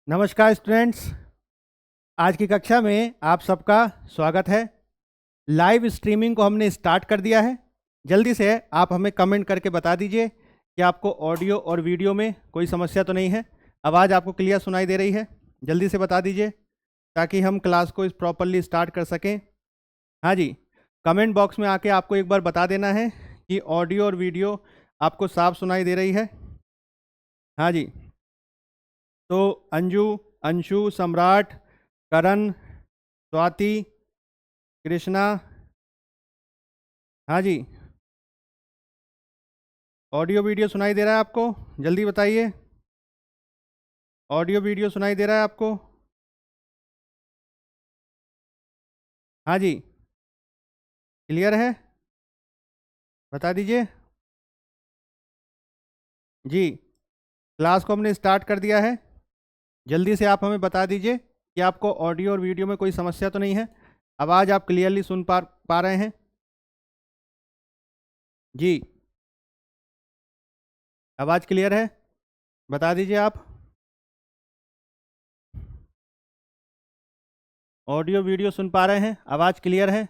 नमस्कार स्टूडेंट्स। आज की कक्षा में आप सबका स्वागत है। लाइव स्ट्रीमिंग को हमने स्टार्ट कर दिया है। जल्दी से आप हमें कमेंट करके बता दीजिए कि आपको ऑडियो और वीडियो में कोई समस्या तो नहीं है। आवाज़ आपको क्लियर सुनाई दे रही है? जल्दी से बता दीजिए ताकि हम क्लास को इस प्रॉपरली स्टार्ट कर सकें। हाँ जी, कमेंट बॉक्स में आके आपको एक बार बता देना है कि ऑडियो और वीडियो आपको साफ सुनाई दे रही है। हाँ जी, तो अंजू, अंशु, सम्राट, करण, स्वाति, कृष्णा, हाँ जी, ऑडियो वीडियो सुनाई दे रहा है आपको? जल्दी बताइए, ऑडियो वीडियो सुनाई दे रहा है आपको? हाँ जी, क्लियर है? बता दीजिए जी। क्लास को हमने स्टार्ट कर दिया है। जल्दी से आप हमें बता दीजिए कि आपको ऑडियो और वीडियो में कोई समस्या तो नहीं है। आवाज़ आप क्लियरली सुन पा रहे हैं जी? आवाज़ क्लियर है? बता दीजिए आप। ऑडियो वीडियो सुन पा रहे हैं? आवाज़ क्लियर है?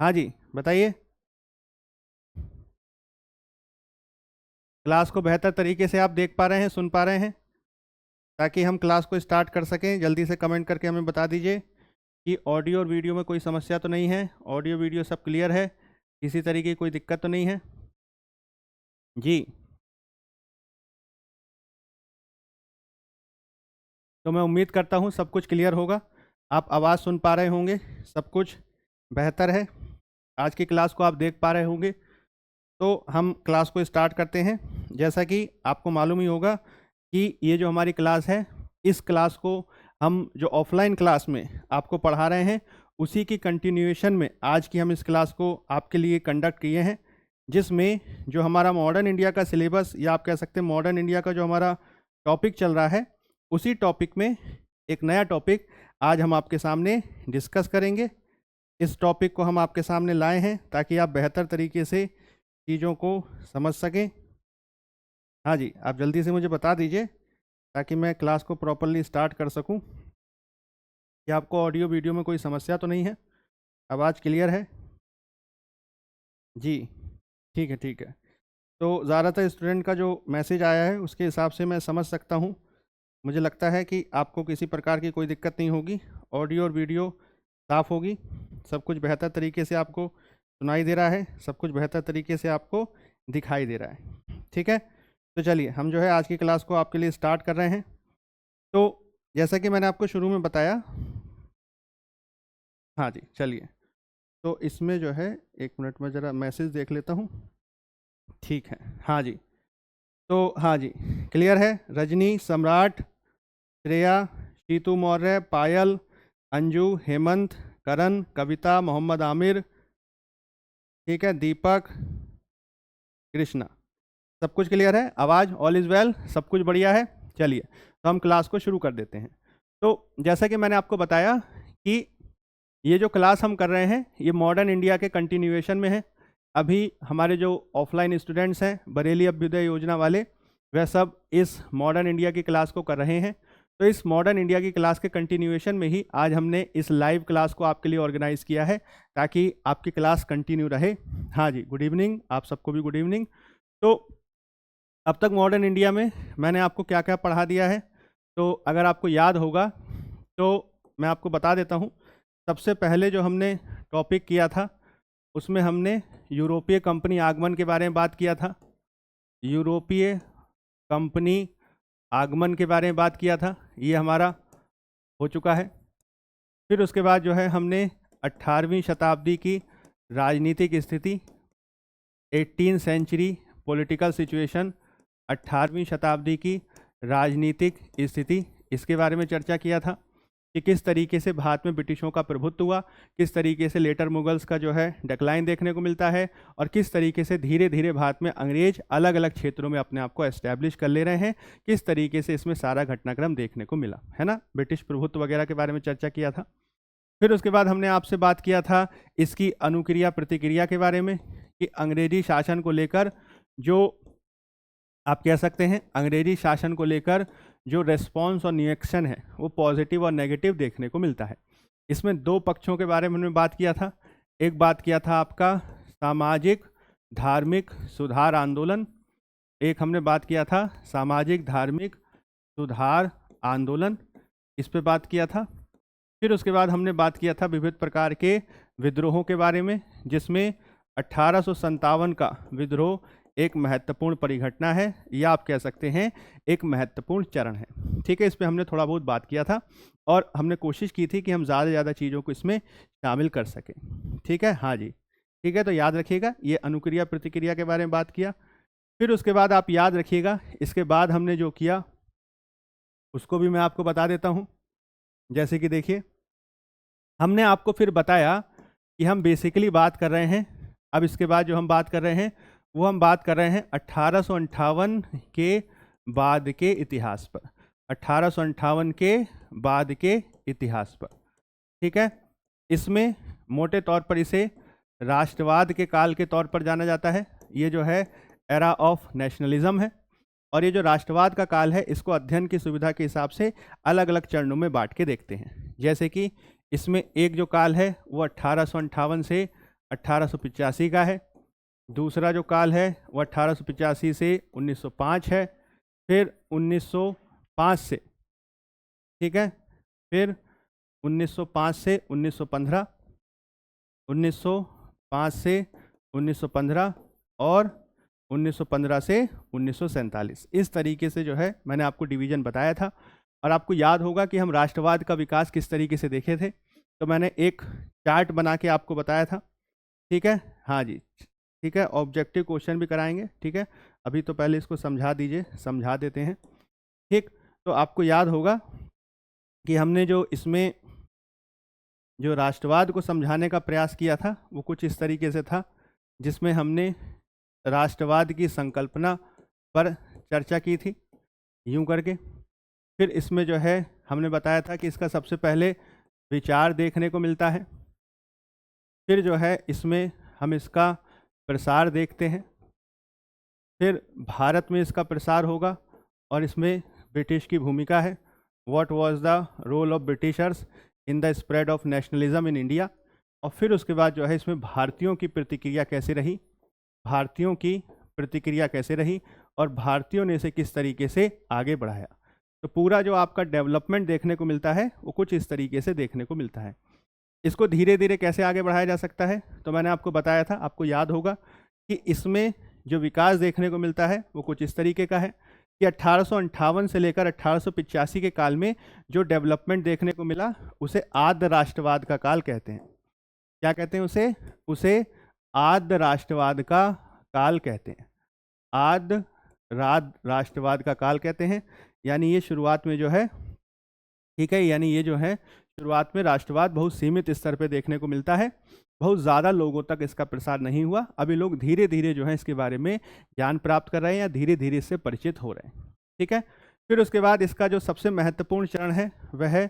हाँ जी, बताइए। क्लास को बेहतर तरीके से आप देख पा रहे हैं, सुन पा रहे हैं? ताकि हम क्लास को स्टार्ट कर सकें, जल्दी से कमेंट करके हमें बता दीजिए कि ऑडियो और वीडियो में कोई समस्या तो नहीं है, ऑडियो वीडियो सब क्लियर है, किसी तरीके की कोई दिक्कत तो नहीं है जी। तो मैं उम्मीद करता हूँ सब कुछ क्लियर होगा, आप आवाज़ सुन पा रहे होंगे, सब कुछ बेहतर है, आज की क्लास को आप देख पा रहे होंगे। तो हम क्लास को स्टार्ट करते हैं। जैसा कि आपको मालूम ही होगा कि ये जो हमारी क्लास है, इस क्लास को हम जो ऑफलाइन क्लास में आपको पढ़ा रहे हैं, उसी की कंटिन्यूएशन में आज की हम इस क्लास को आपके लिए कंडक्ट किए हैं, जिसमें जो हमारा मॉडर्न इंडिया का सिलेबस या आप कह सकते हैं मॉडर्न इंडिया का जो हमारा टॉपिक चल रहा है, उसी टॉपिक में एक नया टॉपिक आज हम आपके सामने डिस्कस करेंगे। इस टॉपिक को हम आपके सामने लाए हैं ताकि आप बेहतर तरीके से चीज़ों को समझ सकें। हाँ जी, आप जल्दी से मुझे बता दीजिए ताकि मैं क्लास को प्रॉपरली स्टार्ट कर सकूं कि आपको ऑडियो वीडियो में कोई समस्या तो नहीं है, आवाज़ क्लियर है जी? ठीक है, ठीक है। तो ज़्यादातर स्टूडेंट का जो मैसेज आया है उसके हिसाब से मैं समझ सकता हूँ। मुझे लगता है कि आपको किसी प्रकार की कोई दिक्कत नहीं होगी, ऑडियो और वीडियो साफ़ होगी, सब कुछ बेहतर तरीके से आपको सुनाई दे रहा है, सब कुछ बेहतर तरीके से आपको दिखाई दे रहा है। ठीक है, तो चलिए हम जो है आज की क्लास को आपके लिए स्टार्ट कर रहे हैं। तो जैसा कि मैंने आपको शुरू में बताया, हाँ जी, चलिए। तो इसमें जो है 1 मिनट में ज़रा मैसेज देख लेता हूँ। ठीक है, हाँ जी। तो हाँ जी, क्लियर है? रजनी, सम्राट, श्रेया, शीतू मौर्य, पायल, अंजू, हेमंत, करण, कविता, मोहम्मद आमिर, ठीक है, दीपक, कृष्णा, सब कुछ क्लियर है? आवाज़ ऑल इज़ वेल, सब कुछ बढ़िया है? चलिए, तो हम क्लास को शुरू कर देते हैं। तो जैसा कि मैंने आपको बताया कि ये जो क्लास हम कर रहे हैं, ये मॉडर्न इंडिया के कंटिन्यूएशन में है। अभी हमारे जो ऑफलाइन स्टूडेंट्स हैं, बरेली अभ्युदय योजना वाले, वह सब इस मॉडर्न इंडिया की क्लास को कर रहे हैं। तो इस मॉडर्न इंडिया की क्लास के कंटिन्यूएशन में ही आज हमने इस लाइव क्लास को आपके लिए ऑर्गेनाइज़ किया है ताकि आपकी क्लास कंटिन्यू रहे। हाँ जी, गुड इवनिंग, आप सबको भी गुड इवनिंग। तो अब तक मॉडर्न इंडिया में मैंने आपको क्या क्या पढ़ा दिया है, तो अगर आपको याद होगा तो मैं आपको बता देता हूँ। सबसे पहले जो हमने टॉपिक किया था उसमें हमने यूरोपीय कंपनी आगमन के बारे में बात किया था। यूरोपीय कंपनी आगमन के बारे में बात किया था, ये हमारा हो चुका है। फिर उसके बाद जो है हमने 18वीं शताब्दी की राजनीतिक स्थिति, 18th सेंचुरी पॉलिटिकल सिचुएशन, 18वीं शताब्दी की राजनीतिक स्थिति, इसके बारे में चर्चा किया था कि किस तरीके से भारत में ब्रिटिशों का प्रभुत्व हुआ, किस तरीके से लेटर मुगल्स का जो है डिक्लाइन देखने को मिलता है, और किस तरीके से धीरे धीरे भारत में अंग्रेज अलग अलग क्षेत्रों में अपने आप को एस्टैब्लिश कर ले रहे हैं, किस तरीके से इसमें सारा घटनाक्रम देखने को मिला है ना। ब्रिटिश प्रभुत्व वगैरह के बारे में चर्चा किया था। फिर उसके बाद हमने आपसे बात किया था इसकी अनुक्रिया प्रतिक्रिया के बारे में कि अंग्रेजी शासन को लेकर जो आप कह सकते हैं अंग्रेजी शासन को लेकर जो रेस्पॉन्स और रिएक्शन है वो पॉजिटिव और नेगेटिव देखने को मिलता है। इसमें दो पक्षों के बारे में हमने बात किया था। एक बात किया था आपका सामाजिक धार्मिक सुधार आंदोलन, एक हमने बात किया था सामाजिक धार्मिक सुधार आंदोलन, इस पे बात किया था। फिर उसके बाद हमने बात किया था विविध प्रकार के विद्रोहों के बारे में, जिसमें 1857 का विद्रोह एक महत्वपूर्ण परिघटना है, या आप कह सकते हैं एक महत्वपूर्ण चरण है। ठीक है, इस पे हमने थोड़ा बहुत बात किया था और हमने कोशिश की थी कि हम ज़्यादा से ज़्यादा चीज़ों को इसमें शामिल कर सकें। ठीक है, हाँ जी, ठीक है, तो याद रखिएगा ये अनुक्रिया प्रतिक्रिया के बारे में बात किया। फिर उसके बाद आप याद रखिएगा इसके बाद हमने जो किया उसको भी मैं आपको बता देता हूँ। जैसे कि देखिए, हमने आपको फिर बताया कि हम बेसिकली बात कर रहे हैं, अब इसके बाद जो हम बात कर रहे हैं वो हम बात कर रहे हैं 1858 के बाद के इतिहास पर, 1858 के बाद के इतिहास पर। ठीक है, इसमें मोटे तौर पर इसे राष्ट्रवाद के काल के तौर पर जाना जाता है। ये जो है एरा ऑफ नेशनलिज्म है, और ये जो राष्ट्रवाद का काल है इसको अध्ययन की सुविधा के हिसाब से अलग अलग चरणों में बांट के देखते हैं। जैसे कि इसमें एक जो काल है वो 1858 से 1885 का है, दूसरा जो काल है वो 1885 से 1905 है, फिर 1905 से, ठीक है, फिर 1905 से 1915, 1905 से 1915 और 1915 से 1947। इस तरीके से जो है मैंने आपको डिवीज़न बताया था। और आपको याद होगा कि हम राष्ट्रवाद का विकास किस तरीके से देखे थे, तो मैंने एक चार्ट बना के आपको बताया था। ठीक है, हाँ जी, ठीक है, ऑब्जेक्टिव क्वेश्चन भी कराएंगे। ठीक है, अभी तो पहले इसको समझा दीजिए, समझा देते हैं। ठीक, तो आपको याद होगा कि हमने जो इसमें जो राष्ट्रवाद को समझाने का प्रयास किया था वो कुछ इस तरीके से था, जिसमें हमने राष्ट्रवाद की संकल्पना पर चर्चा की थी यूं करके। फिर इसमें जो है हमने बताया था कि इसका सबसे पहले विचार देखने को मिलता है, फिर जो है इसमें हम इसका प्रसार देखते हैं, फिर भारत में इसका प्रसार होगा और इसमें ब्रिटिश की भूमिका है, what was the role of Britishers in the spread of nationalism in India. और फिर उसके बाद जो है इसमें भारतीयों की प्रतिक्रिया कैसे रही, भारतीयों की प्रतिक्रिया कैसे रही और भारतीयों ने इसे किस तरीके से आगे बढ़ाया। तो पूरा जो आपका डेवलपमेंट देखने को मिलता है वो कुछ इस तरीके से देखने को मिलता है। इसको धीरे धीरे कैसे आगे बढ़ाया जा सकता है, तो मैंने आपको बताया था, आपको याद होगा कि इसमें जो विकास देखने को मिलता है वो कुछ इस तरीके का है कि 1858 से लेकर 1885 के काल में जो डेवलपमेंट देखने को मिला उसे आद्य राष्ट्रवाद का काल कहते हैं। क्या कहते हैं उसे आद्य राष्ट्रवाद का काल कहते हैं, आद्य राष्ट्रवाद का काल कहते हैं। यानी ये शुरुआत में जो है, ठीक है, यानी ये जो है शुरुआत में राष्ट्रवाद बहुत सीमित स्तर पे देखने को मिलता है, बहुत ज़्यादा लोगों तक इसका प्रसार नहीं हुआ। अभी लोग धीरे धीरे जो है इसके बारे में ज्ञान प्राप्त कर रहे हैं या धीरे धीरे इससे परिचित हो रहे हैं। ठीक है, फिर उसके बाद इसका जो सबसे महत्वपूर्ण चरण है वह है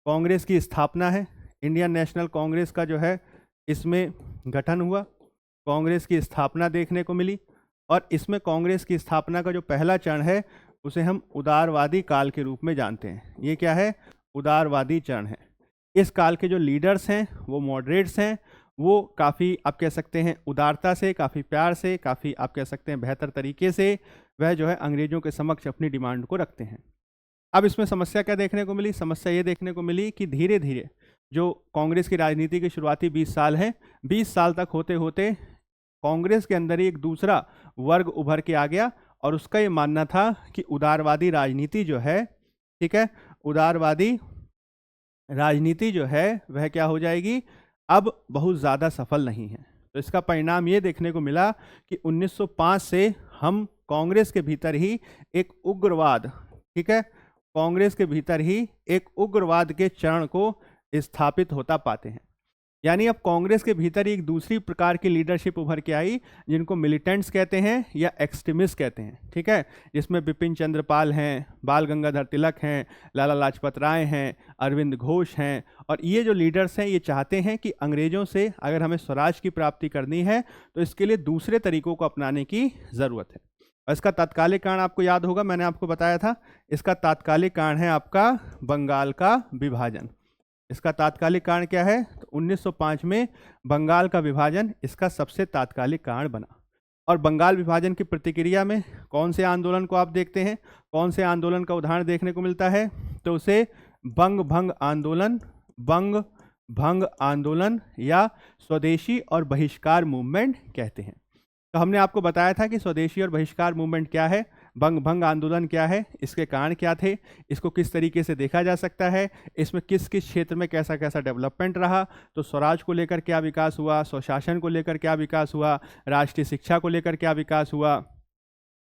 कांग्रेस की स्थापना है। इंडियन नेशनल कांग्रेस का जो है इसमें गठन हुआ, कांग्रेस की स्थापना देखने को मिली। और इसमें कांग्रेस की स्थापना का जो पहला चरण है उसे हम उदारवादी काल के रूप में जानते हैं। ये क्या है, उदारवादी चरण है। इस काल के जो लीडर्स हैं वो मॉडरेट्स हैं, वो काफ़ी आप कह सकते हैं उदारता से, काफ़ी प्यार से, काफ़ी आप कह सकते हैं बेहतर तरीके से वह जो है अंग्रेज़ों के समक्ष अपनी डिमांड को रखते हैं। अब इसमें समस्या क्या देखने को मिली, समस्या ये देखने को मिली कि धीरे धीरे जो कांग्रेस की राजनीति के शुरुआती 20 साल हैं, 20 साल तक होते होते कांग्रेस के अंदर ही एक दूसरा वर्ग उभर के आ गया और उसका ये मानना था कि उदारवादी राजनीति जो है, ठीक है, उदारवादी राजनीति जो है वह क्या हो जाएगी, अब बहुत ज़्यादा सफल नहीं है। तो इसका परिणाम ये देखने को मिला कि 1905 से हम कांग्रेस के भीतर ही एक उग्रवाद, ठीक है, कांग्रेस के भीतर ही एक उग्रवाद के चरण को स्थापित होता पाते हैं। यानी अब कांग्रेस के भीतर एक दूसरी प्रकार की लीडरशिप उभर के आई जिनको मिलिटेंट्स कहते हैं या एक्सट्रीमिस्ट कहते हैं। ठीक है, जिसमें बिपिन चंद्र पाल हैं, बाल गंगाधर तिलक हैं, लाला लाजपत राय हैं, अरविंद घोष हैं। और ये जो लीडर्स हैं ये चाहते हैं कि अंग्रेज़ों से अगर हमें स्वराज की प्राप्ति करनी है तो इसके लिए दूसरे तरीकों को अपनाने की ज़रूरत है। और इसका तात्कालिक कारण आपको याद होगा, मैंने आपको बताया था, इसका तात्कालिक कारण है आपका बंगाल का विभाजन। इसका तात्कालिक कारण क्या है? तो 1905 में बंगाल का विभाजन इसका सबसे तात्कालिक कारण बना। और बंगाल विभाजन की प्रतिक्रिया में कौन से आंदोलन को आप देखते हैं, कौन से आंदोलन का उदाहरण देखने को मिलता है? तो उसे बंग भंग आंदोलन, बंग भंग आंदोलन या स्वदेशी और बहिष्कार मूवमेंट कहते हैं। तो हमने आपको बताया था कि स्वदेशी और बहिष्कार मूवमेंट क्या है, बंग भंग आंदोलन क्या है, इसके कारण क्या थे, इसको किस तरीके से देखा जा सकता है, इसमें किस किस क्षेत्र में कैसा कैसा डेवलपमेंट रहा। तो स्वराज को लेकर क्या विकास हुआ, स्वशासन को लेकर क्या विकास हुआ, राष्ट्रीय शिक्षा को लेकर क्या विकास हुआ,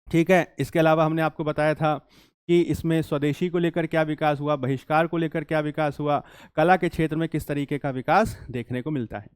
ठीक है। इसके अलावा हमने आपको बताया था कि इसमें स्वदेशी को लेकर क्या विकास हुआ, बहिष्कार को लेकर क्या विकास हुआ, कला के क्षेत्र में किस तरीके का विकास देखने को मिलता है।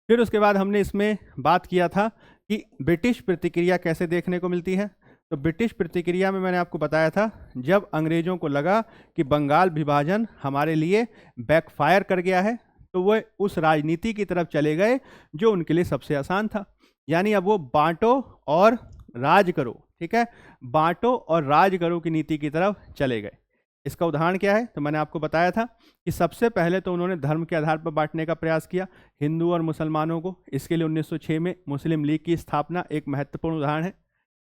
फिर उसके बाद हमने इसमें बात किया था कि ब्रिटिश प्रतिक्रिया कैसे देखने को मिलती है। तो ब्रिटिश प्रतिक्रिया में मैंने आपको बताया था, जब अंग्रेजों को लगा कि बंगाल विभाजन हमारे लिए बैकफायर कर गया है, तो वो उस राजनीति की तरफ चले गए जो उनके लिए सबसे आसान था, यानी अब वो बांटो और राज करो, ठीक है, बांटो और राज करो की नीति की तरफ चले गए। इसका उदाहरण क्या है? तो मैंने आपको बताया था कि सबसे पहले तो उन्होंने धर्म के आधार पर बांटने का प्रयास किया, हिंदू और मुसलमानों को। इसके लिए 1906 में मुस्लिम लीग की स्थापना एक महत्वपूर्ण उदाहरण है।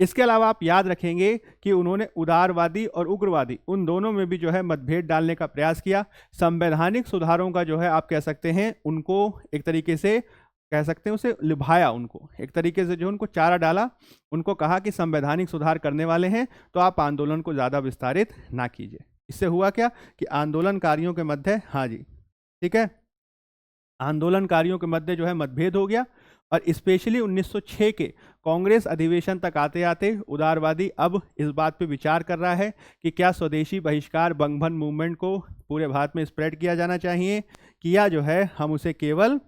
इसके अलावा आप याद रखेंगे कि उन्होंने उदारवादी और उग्रवादी उन दोनों में भी जो है मतभेद डालने का प्रयास किया। संवैधानिक सुधारों का जो है आप कह सकते हैं उनको एक तरीके से कह सकते हैं उसे लुभाया, उनको एक तरीके से जो उनको चारा डाला, उनको कहा कि संवैधानिक सुधार करने वाले हैं तो आप आंदोलन को ज़्यादा विस्तारित ना कीजिए। इससे हुआ क्या कि आंदोलनकारियों के मध्य, हाँ जी ठीक है, आंदोलनकारियों के मध्य जो है मतभेद हो गया। और स्पेशली 1906 के कांग्रेस अधिवेशन तक आते आते उदारवादी अब इस बात पे विचार कर रहा है कि क्या स्वदेशी बहिष्कार बंगभंग मूवमेंट को पूरे भारत में स्प्रेड किया जाना चाहिए, कि या जो है हम उसे केवल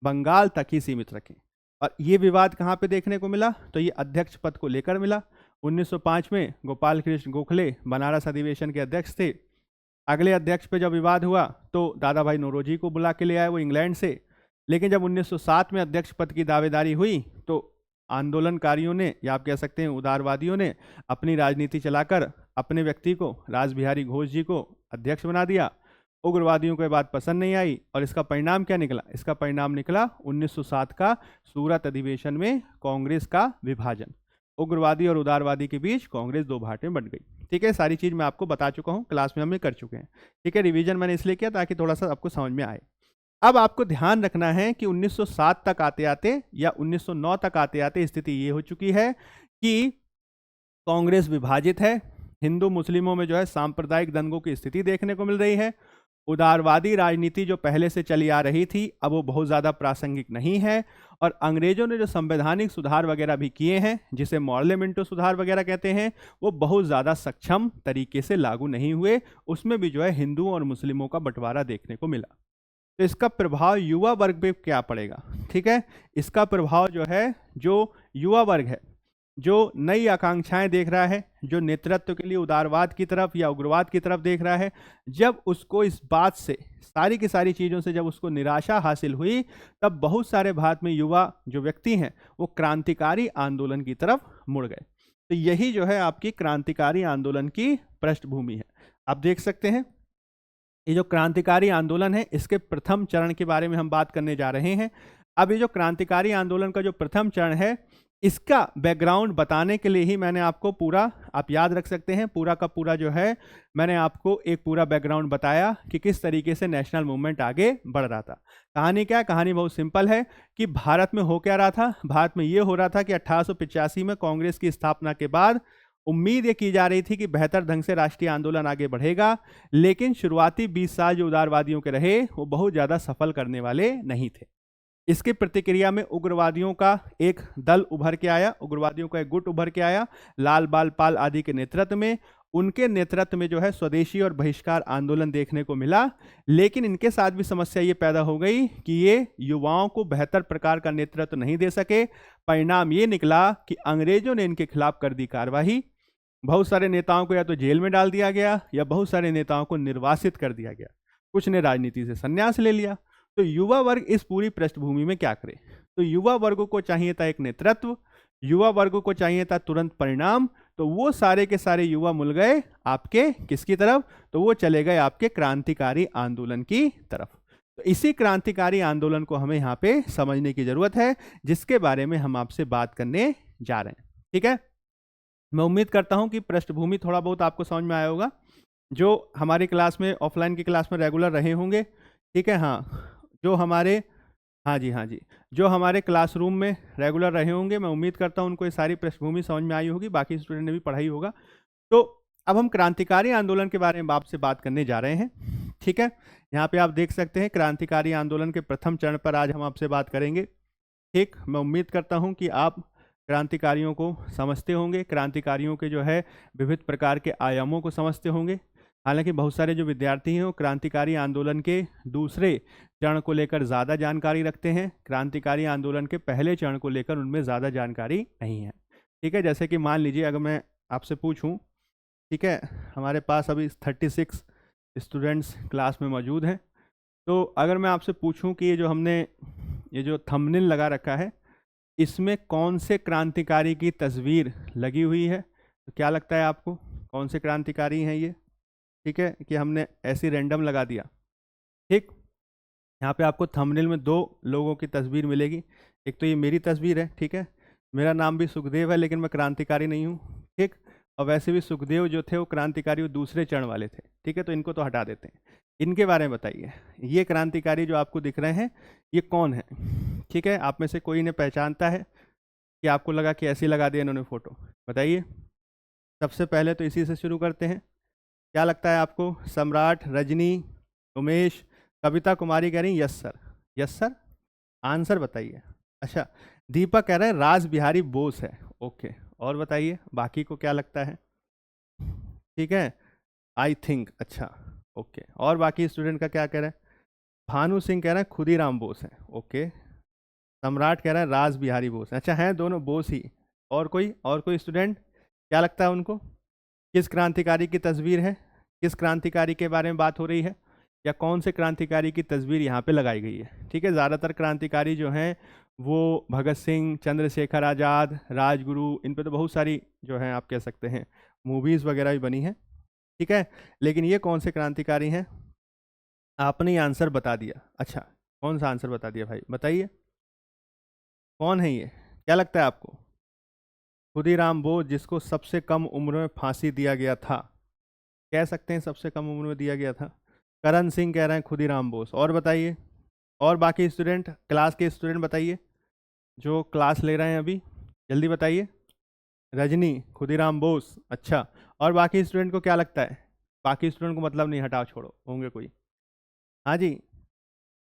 बंगाल तक ही सीमित रखें। और ये विवाद कहाँ पे देखने को मिला? तो ये अध्यक्ष पद को लेकर मिला। 1905 में गोपाल कृष्ण गोखले बनारस अधिवेशन के अध्यक्ष थे। अगले अध्यक्ष पे जब विवाद हुआ तो दादा भाई नौरोजी को बुला के ले आए, वो इंग्लैंड से। लेकिन जब 1907 में अध्यक्ष पद की दावेदारी हुई तो आंदोलनकारियों ने या आप कह सकते हैं उदारवादियों ने अपनी राजनीति चलाकर अपने व्यक्ति को, रासबिहारी घोष जी को अध्यक्ष बना दिया। उग्रवादियों को ये बात पसंद नहीं आई और इसका परिणाम क्या निकला? इसका परिणाम निकला 1907 का सूरत अधिवेशन में कांग्रेस का विभाजन। उग्रवादी और उदारवादी के बीच कांग्रेस दो भाटे में बंट गई। ठीक है, सारी चीज मैं आपको बता चुका हूँ, क्लास में हम कर चुके हैं। ठीक है, रिवीजन मैंने इसलिए किया ताकि थोड़ा सा आपको समझ में आए। अब आपको ध्यान रखना है कि 1907 तक आते आते या 1909 तक आते आते स्थिति ये हो चुकी है कि कांग्रेस विभाजित है, हिंदू मुस्लिमों में जो है सांप्रदायिक दंगों की स्थिति देखने को मिल रही है। उदारवादी राजनीति जो पहले से चली आ रही थी अब वो बहुत ज़्यादा प्रासंगिक नहीं है। और अंग्रेजों ने जो संवैधानिक सुधार वगैरह भी किए हैं, जिसे मॉर्लेमेंटो सुधार वगैरह कहते हैं, वो बहुत ज़्यादा सक्षम तरीके से लागू नहीं हुए। उसमें भी जो है हिंदुओं और मुस्लिमों का बंटवारा देखने को मिला। तो इसका प्रभाव युवा वर्ग पे क्या पड़ेगा? ठीक है, इसका प्रभाव जो है, जो युवा वर्ग है, जो नई आकांक्षाएं देख रहा है, जो नेतृत्व के लिए उदारवाद की तरफ या उग्रवाद की तरफ देख रहा है, जब उसको इस बात से, सारी की सारी चीज़ों से जब उसको निराशा हासिल हुई, तब बहुत सारे भारत में युवा जो व्यक्ति हैं वो क्रांतिकारी आंदोलन की तरफ मुड़ गए। तो यही जो है आपकी क्रांतिकारी आंदोलन की पृष्ठभूमि है। आप देख सकते हैं ये जो क्रांतिकारी आंदोलन है इसके प्रथम चरण के बारे में हम बात करने जा रहे हैं। अब ये जो क्रांतिकारी आंदोलन का जो प्रथम चरण है, इसका बैकग्राउंड बताने के लिए ही मैंने आपको पूरा, आप याद रख सकते हैं, पूरा का पूरा जो है मैंने आपको एक पूरा बैकग्राउंड बताया कि किस तरीके से नेशनल मूवमेंट आगे बढ़ रहा था। कहानी क्या है? कहानी बहुत सिंपल है कि भारत में हो क्या रहा था। भारत में ये हो रहा था कि 1885 में कांग्रेस की स्थापना के बाद उम्मीद ये की जा रही थी कि बेहतर ढंग से राष्ट्रीय आंदोलन आगे बढ़ेगा, लेकिन शुरुआती 20 साल जो उदारवादियों के रहे वो बहुत ज़्यादा सफल करने वाले नहीं थे। इसकी प्रतिक्रिया में उग्रवादियों का एक दल उभर के आया, उग्रवादियों का एक गुट उभर के आया, लाल बाल पाल आदि के नेतृत्व में। उनके नेतृत्व में जो है स्वदेशी और बहिष्कार आंदोलन देखने को मिला। लेकिन इनके साथ भी समस्या ये पैदा हो गई कि ये युवाओं को बेहतर प्रकार का नेतृत्व नहीं दे सके। परिणाम ये निकला कि अंग्रेजों ने इनके खिलाफ कर दी कार्रवाई। बहुत सारे नेताओं को या तो जेल में डाल दिया गया या बहुत सारे नेताओं को निर्वासित कर दिया गया। कुछ ने राजनीति से संन्यास ले लिया। तो युवा वर्ग इस पूरी पृष्ठभूमि में क्या करे? तो युवा वर्ग को चाहिए था एक नेतृत्व, युवा वर्ग को चाहिए था तुरंत परिणाम, तो वो सारे के सारे युवा मुल गए आपके किसकी तरफ, तो वो चले गए आपके क्रांतिकारी आंदोलन की तरफ। तो इसी क्रांतिकारी आंदोलन को हमें यहाँ पे समझने की जरूरत है, जिसके बारे में हम आपसे बात करने जा रहे हैं। ठीक है, मैं उम्मीद करता हूं कि पृष्ठभूमि थोड़ा बहुत आपको समझ में आया होगा, जो हमारी क्लास में ऑफलाइन की क्लास में रेगुलर रहे होंगे। ठीक है, हाँ, जो हमारे, हाँ जी, हाँ जी, जो हमारे क्लासरूम में रेगुलर रहे होंगे, मैं उम्मीद करता हूं उनको ये सारी पृष्ठभूमि समझ में आई होगी, बाकी स्टूडेंट ने भी पढ़ाई होगा। तो अब हम क्रांतिकारी आंदोलन के बारे में आपसे बात करने जा रहे हैं। ठीक है, यहाँ पे आप देख सकते हैं क्रांतिकारी आंदोलन के प्रथम चरण पर आज हम आपसे बात करेंगे। ठीक, मैं उम्मीद करता हूँ कि आप क्रांतिकारियों को समझते होंगे, क्रांतिकारियों के जो है विविध प्रकार के आयामों को समझते होंगे। हालांकि बहुत सारे जो विद्यार्थी हैं वो क्रांतिकारी आंदोलन के दूसरे चरण को लेकर ज़्यादा जानकारी रखते हैं, क्रांतिकारी आंदोलन के पहले चरण को लेकर उनमें ज़्यादा जानकारी नहीं है। ठीक है, जैसे कि मान लीजिए अगर मैं आपसे पूछूं, ठीक है, हमारे पास अभी 36 स्टूडेंट्स क्लास में मौजूद हैं, तो अगर मैं आपसे पूछूं कि ये जो थंबनेल लगा रखा है, इसमें कौन से क्रांतिकारी की तस्वीर लगी हुई है, तो क्या लगता है आपको कौन से क्रांतिकारी हैं ये? ठीक है, कि हमने ऐसी रैंडम लगा दिया। ठीक, यहाँ पे आपको थंबनेल में 2 लोगों की तस्वीर मिलेगी। एक तो ये मेरी तस्वीर है, ठीक है, मेरा नाम भी सुखदेव है, लेकिन मैं क्रांतिकारी नहीं हूँ। ठीक, और वैसे भी सुखदेव जो थे वो क्रांतिकारी वो दूसरे चरण वाले थे। ठीक है, तो इनको तो हटा देते हैं। इनके बारे में बताइए, ये क्रांतिकारी जो आपको दिख रहे हैं ये कौन है? ठीक है, आप में से कोई इन्हें पहचानता है कि आपको लगा कि ऐसी लगा दिया इन्होंने फोटो? बताइए। सबसे पहले तो इसी से शुरू करते हैं। क्या लगता है आपको? सम्राट, रजनी, उमेश, कविता कुमारी कह रही yes sir. Yes sir, answer बताइए। अच्छा, दीपक कह रहे हैं राज बिहारी बोस है। ओके, और बताइए बाकी को क्या लगता है? ठीक है, आई थिंक, अच्छा, ओके, और बाकी स्टूडेंट का क्या कह रहे हैं? भानु सिंह कह रहे हैं खुदीराम बोस है। ओके, सम्राट कह रहा है राज बिहारी बोस। अच्छा, हैं दोनों बोस ही। और कोई स्टूडेंट क्या लगता है उनको? किस क्रांतिकारी की तस्वीर है? किस क्रांतिकारी के बारे में बात हो रही है, या कौन से क्रांतिकारी की तस्वीर यहाँ पे लगाई गई है? ठीक है, ज़्यादातर क्रांतिकारी जो हैं वो भगत सिंह, चंद्रशेखर आज़ाद, राजगुरु, इन पे तो बहुत सारी जो है आप कह सकते हैं मूवीज़ वगैरह भी बनी हैं। ठीक है, लेकिन ये कौन से क्रांतिकारी हैं? आपने ये आंसर बता दिया। अच्छा, कौन सा आंसर बता दिया भाई, बताइए कौन है ये? क्या लगता है आपको? खुदीराम बोस, जिसको सबसे कम उम्र में फांसी दिया गया था, कह सकते हैं सबसे कम उम्र में दिया गया था। करण सिंह कह रहे हैं खुदीराम बोस। और बताइए, और बाकी स्टूडेंट, क्लास के स्टूडेंट बताइए, जो क्लास ले रहे हैं अभी, जल्दी बताइए। रजनी, खुदीराम बोस। अच्छा, और बाकी स्टूडेंट को क्या लगता है? बाकी स्टूडेंट को मतलब नहीं, हटाओ छोड़ो, होंगे कोई? हाँ जी,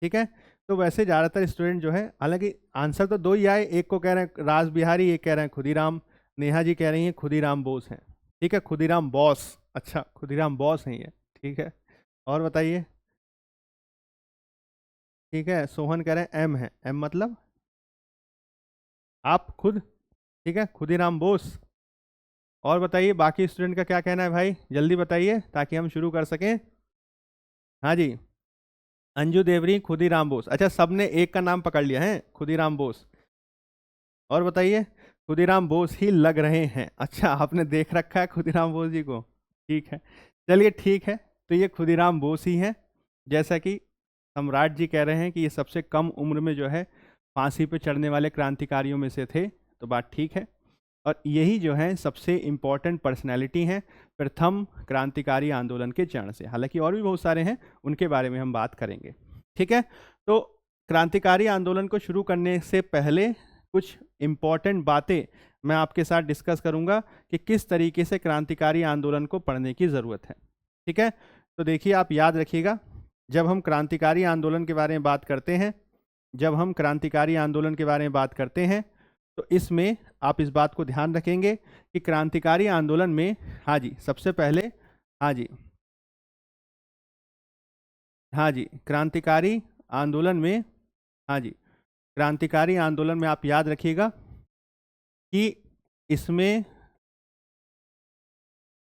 ठीक है। तो वैसे ज़्यादातर स्टूडेंट जो है, हालांकि आंसर तो 2 ही आए, एक को कह रहे हैं राज बिहारी, एक कह रहे हैं खुदीराम। नेहा जी कह रही हैं खुदीराम बोस हैं। ठीक है, खुदीराम बॉस। अच्छा, खुदीराम बॉस हैं ये। ठीक है, और बताइए। ठीक है, सोहन कह रहे हैं एम है। एम मतलब आप खुद? ठीक है, खुदीराम बोस। और बताइए बाकी स्टूडेंट का क्या कहना है भाई, जल्दी बताइए ताकि हम शुरू कर सकें। हाँ जी, अंजू देवरी, खुदीराम बोस। अच्छा, सबने एक का नाम पकड़ लिया है, खुदीराम बोस। और बताइए, खुदीराम बोस ही लग रहे हैं। अच्छा, आपने देख रखा है खुदीराम बोस जी को। ठीक है, चलिए ठीक है, तो ये खुदीराम बोस ही हैं। जैसा कि सम्राट जी कह रहे हैं कि ये सबसे कम उम्र में जो है फांसी पे चढ़ने वाले क्रांतिकारियों में से थे, तो बात ठीक है। और यही जो है सबसे इम्पॉर्टेंट पर्सनैलिटी हैं प्रथम क्रांतिकारी आंदोलन के चरण से। हालांकि और भी बहुत सारे हैं, उनके बारे में हम बात करेंगे। ठीक है, तो क्रांतिकारी आंदोलन को शुरू करने से पहले कुछ इम्पॉर्टेंट बातें मैं आपके साथ डिस्कस करूंगा कि किस तरीके से क्रांतिकारी आंदोलन को पढ़ने की ज़रूरत है। ठीक है, तो देखिए, आप याद रखिएगा, जब हम क्रांतिकारी आंदोलन के बारे में बात करते हैं, जब हम क्रांतिकारी आंदोलन के बारे में बात करते हैं, तो इसमें आप इस बात को ध्यान रखेंगे कि क्रांतिकारी आंदोलन में, हाँ जी, सबसे पहले, हाँ जी, हाँ जी, क्रांतिकारी आंदोलन में, हाँ जी, क्रांतिकारी आंदोलन में आप याद रखिएगा कि इसमें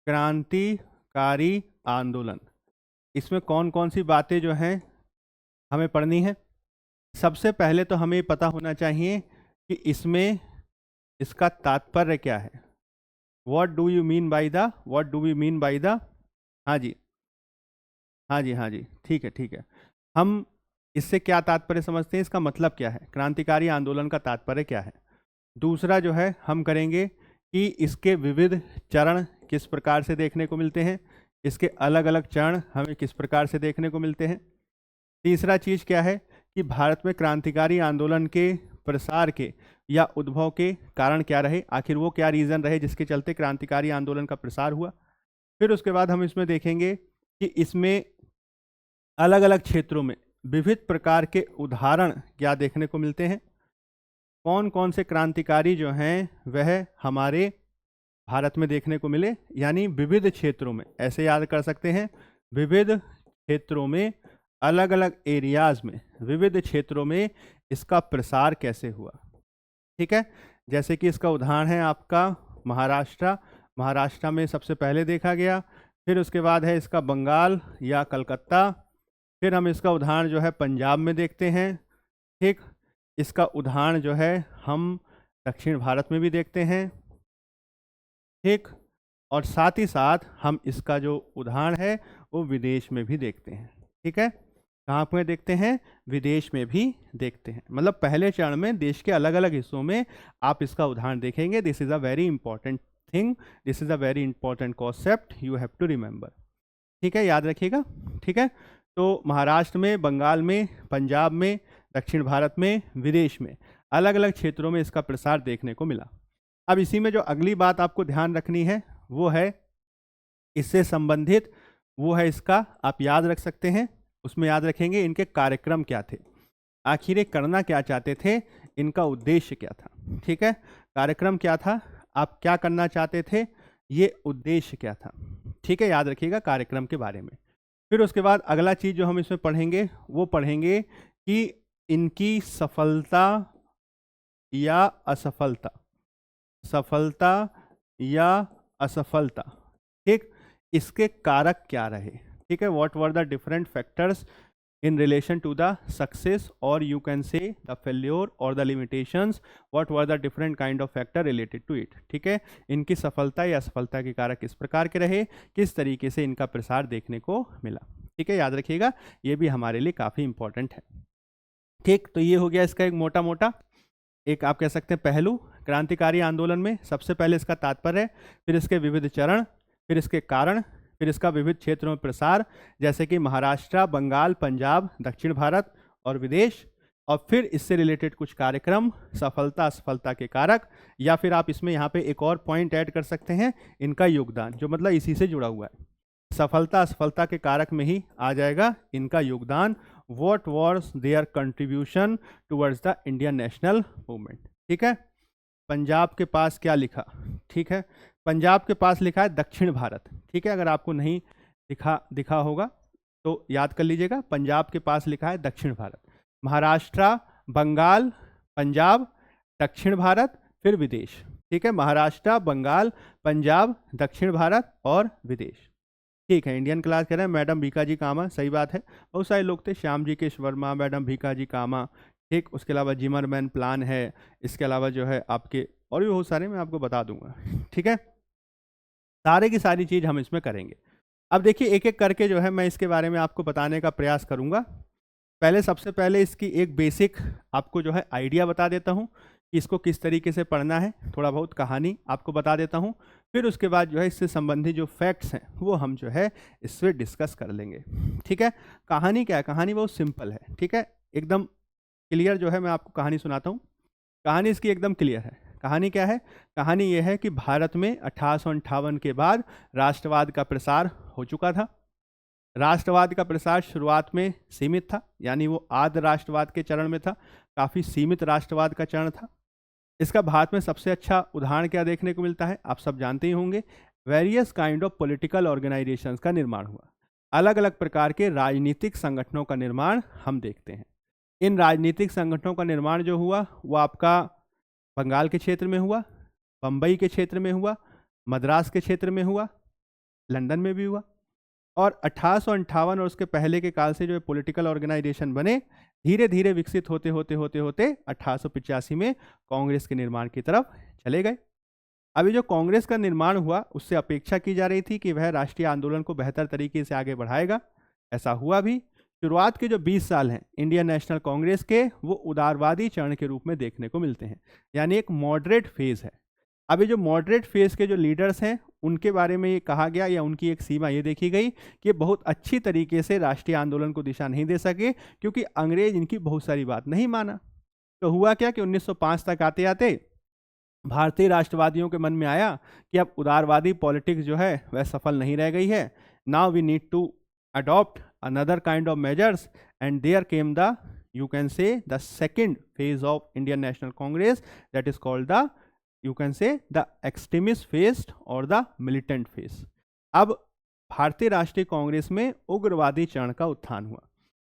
क्रांतिकारी आंदोलन, इसमें कौन कौन सी बातें जो हैं हमें पढ़नी है। सबसे पहले तो हमें पता होना चाहिए कि इसमें इसका तात्पर्य क्या है? What do you mean by the, what do we mean by the, हाँ जी, हाँ जी, हाँ जी, ठीक है, ठीक है। हम इससे क्या तात्पर्य समझते हैं, इसका मतलब क्या है, क्रांतिकारी आंदोलन का तात्पर्य क्या है। दूसरा जो है हम करेंगे कि इसके विविध चरण किस प्रकार से देखने को मिलते हैं, इसके अलग अलग चरण हमें किस प्रकार से देखने को मिलते हैं। तीसरा चीज़ क्या है कि भारत में क्रांतिकारी आंदोलन के प्रसार के या उद्भव के कारण क्या रहे, आखिर वो क्या रीज़न रहे जिसके चलते क्रांतिकारी आंदोलन का प्रसार हुआ। फिर उसके बाद हम इसमें देखेंगे कि इसमें अलग अलग क्षेत्रों में विविध प्रकार के उदाहरण क्या देखने को मिलते हैं, कौन कौन से क्रांतिकारी जो हैं वह हमारे भारत में देखने को मिले, यानी विविध क्षेत्रों में, ऐसे याद कर सकते हैं, विविध क्षेत्रों में, अलग अलग एरियाज में, विविध क्षेत्रों में इसका प्रसार कैसे हुआ। ठीक है, जैसे कि इसका उदाहरण है आपका महाराष्ट्र, महाराष्ट्र में सबसे पहले देखा गया। फिर उसके बाद है इसका बंगाल या कलकत्ता। फिर हम इसका उदाहरण जो है पंजाब में देखते हैं। ठीक, इसका उदाहरण जो है हम दक्षिण भारत में भी देखते हैं। ठीक, और साथ ही साथ हम इसका जो उदाहरण है वो विदेश में भी देखते हैं। ठीक है, कहाँ पे देखते हैं, विदेश में भी देखते हैं। मतलब पहले चरण में देश के अलग अलग हिस्सों में आप इसका उदाहरण देखेंगे। This is a very important thing, this is a very important concept, you have to remember. ठीक है, याद रखिएगा। ठीक है, तो महाराष्ट्र में, बंगाल में, पंजाब में, दक्षिण भारत में, विदेश में, अलग अलग क्षेत्रों में इसका प्रसार देखने को मिला। अब इसी में जो अगली बात आपको ध्यान रखनी है वो है इससे संबंधित, वो है इसका, आप याद रख सकते हैं, उसमें याद रखेंगे इनके कार्यक्रम क्या थे, आखिर ये करना क्या चाहते थे, इनका उद्देश्य क्या था। ठीक है, कार्यक्रम क्या था, आप क्या करना चाहते थे, ये उद्देश्य क्या था। ठीक है, याद रखिएगा कार्यक्रम के बारे में। फिर उसके बाद अगला चीज़ जो हम इसमें पढ़ेंगे वो पढ़ेंगे कि इनकी सफलता या असफलता, सफलता या असफलता, ठीक, इसके कारक क्या रहे। ठीक है, what were the different factors in relation to the success, और you can say the failure और the limitations, what were the different kind of factor related to it. ठीक है, इनकी सफलता या असफलता के कारक किस प्रकार के रहे, किस तरीके से इनका प्रसार देखने को मिला। ठीक है, याद रखिएगा, ये भी हमारे लिए काफ़ी इंपॉर्टेंट है। ठीक, तो ये हो गया इसका एक मोटा मोटा, एक आप कह सकते हैं पहलू क्रांतिकारी आंदोलन में। सबसे पहले इसका तात्पर्य, फिर इसके विविध चरण, फिर इसके कारण, फिर इसका विविध क्षेत्रों में प्रसार, जैसे कि महाराष्ट्र, बंगाल, पंजाब, दक्षिण भारत और विदेश, और फिर इससे रिलेटेड कुछ कार्यक्रम, सफलता असफलता के कारक, या फिर आप इसमें यहाँ पे एक और पॉइंट ऐड कर सकते हैं, इनका योगदान, जो मतलब इसी से जुड़ा हुआ है। सफलता असफलता के कारक में ही आ जाएगा इनका योगदान, what was there contribution towards the Indian national movement. ठीक है, पंजाब के पास क्या लिखा, ठीक है, पंजाब के पास लिखा है दक्षिण भारत। ठीक है, अगर आपको नहीं दिखा होगा तो याद कर लीजिएगा, पंजाब के पास लिखा है दक्षिण भारत, महाराष्ट्र, बंगाल, पंजाब, दक्षिण भारत, फिर विदेश। ठीक है, महाराष्ट्र, बंगाल, पंजाब, दक्षिण भारत और विदेश। ठीक है, इंडियन क्लास कह रहे हैं मैडम भीखा जी कामा, सही बात है, बहुत सारे लोग थे, श्याम जी केश वर्मा, मैडम भीखा जी कामा। ठीक, उसके अलावा जिमरमैन प्लान है, इसके अलावा जो है आपके और भी बहुत सारे मैं आपको बता दूंगा। ठीक है, सारे की सारी चीज़ हम इसमें करेंगे। अब देखिए एक एक करके जो है मैं इसके बारे में आपको बताने का प्रयास करूंगा। पहले सबसे पहले इसकी एक बेसिक आपको जो है आइडिया बता देता हूँ कि इसको किस तरीके से पढ़ना है, थोड़ा बहुत कहानी आपको बता देता हूँ। फिर उसके बाद जो है इससे संबंधित जो फैक्ट्स हैं वो हम जो है इससे डिस्कस कर लेंगे। ठीक है, कहानी क्या है, कहानी बहुत सिंपल है। ठीक है, एकदम क्लियर जो है मैं आपको कहानी सुनाता हूँ। कहानी इसकी एकदम क्लियर है। कहानी क्या है, कहानी ये है कि भारत में 1858 के बाद राष्ट्रवाद का प्रसार हो चुका था। राष्ट्रवाद का प्रसार शुरुआत में सीमित था, यानी वो आद्य राष्ट्रवाद के चरण में था, काफ़ी सीमित राष्ट्रवाद का चरण था। इसका भारत में सबसे अच्छा उदाहरण क्या देखने को मिलता है, आप सब जानते ही होंगे, various kind of political organisations का निर्माण हुआ। अलग अलग प्रकार के राजनीतिक संगठनों का निर्माण हम देखते हैं। इन राजनीतिक संगठनों का निर्माण जो हुआ वो आपका बंगाल के क्षेत्र में हुआ, बम्बई के क्षेत्र में हुआ, मद्रास के क्षेत्र में हुआ, लंदन में भी हुआ, और 1858 और उसके पहले के काल से जो पॉलिटिकल ऑर्गेनाइजेशन बने, धीरे धीरे विकसित होते होते होते होते 1885 में कांग्रेस के निर्माण की तरफ चले गए। अभी जो कांग्रेस का निर्माण हुआ उससे अपेक्षा की जा रही थी कि वह राष्ट्रीय आंदोलन को बेहतर तरीके से आगे बढ़ाएगा। ऐसा हुआ भी। शुरुआत के जो 20 साल हैं इंडियन नेशनल कांग्रेस के, वो उदारवादी चरण के रूप में देखने को मिलते हैं, यानी एक मॉडरेट फेज है। अभी जो मॉडरेट फेज के जो लीडर्स हैं उनके बारे में ये कहा गया, या उनकी एक सीमा ये देखी गई कि ये बहुत अच्छी तरीके से राष्ट्रीय आंदोलन को दिशा नहीं दे सके, क्योंकि अंग्रेज इनकी बहुत सारी बात नहीं माना। तो हुआ क्या कि 1905 तक आते आते भारतीय राष्ट्रवादियों के मन में आया कि अब उदारवादी पॉलिटिक्स जो है वह सफल नहीं रह गई है। Now we need to adopt another kind of measures, and there came the, you can say, the second phase of Indian National Congress, that is called the, you can say, the extremist phase और the militant phase. अब भारतीय राष्ट्रीय कांग्रेस में उग्रवादी चरण का उत्थान हुआ।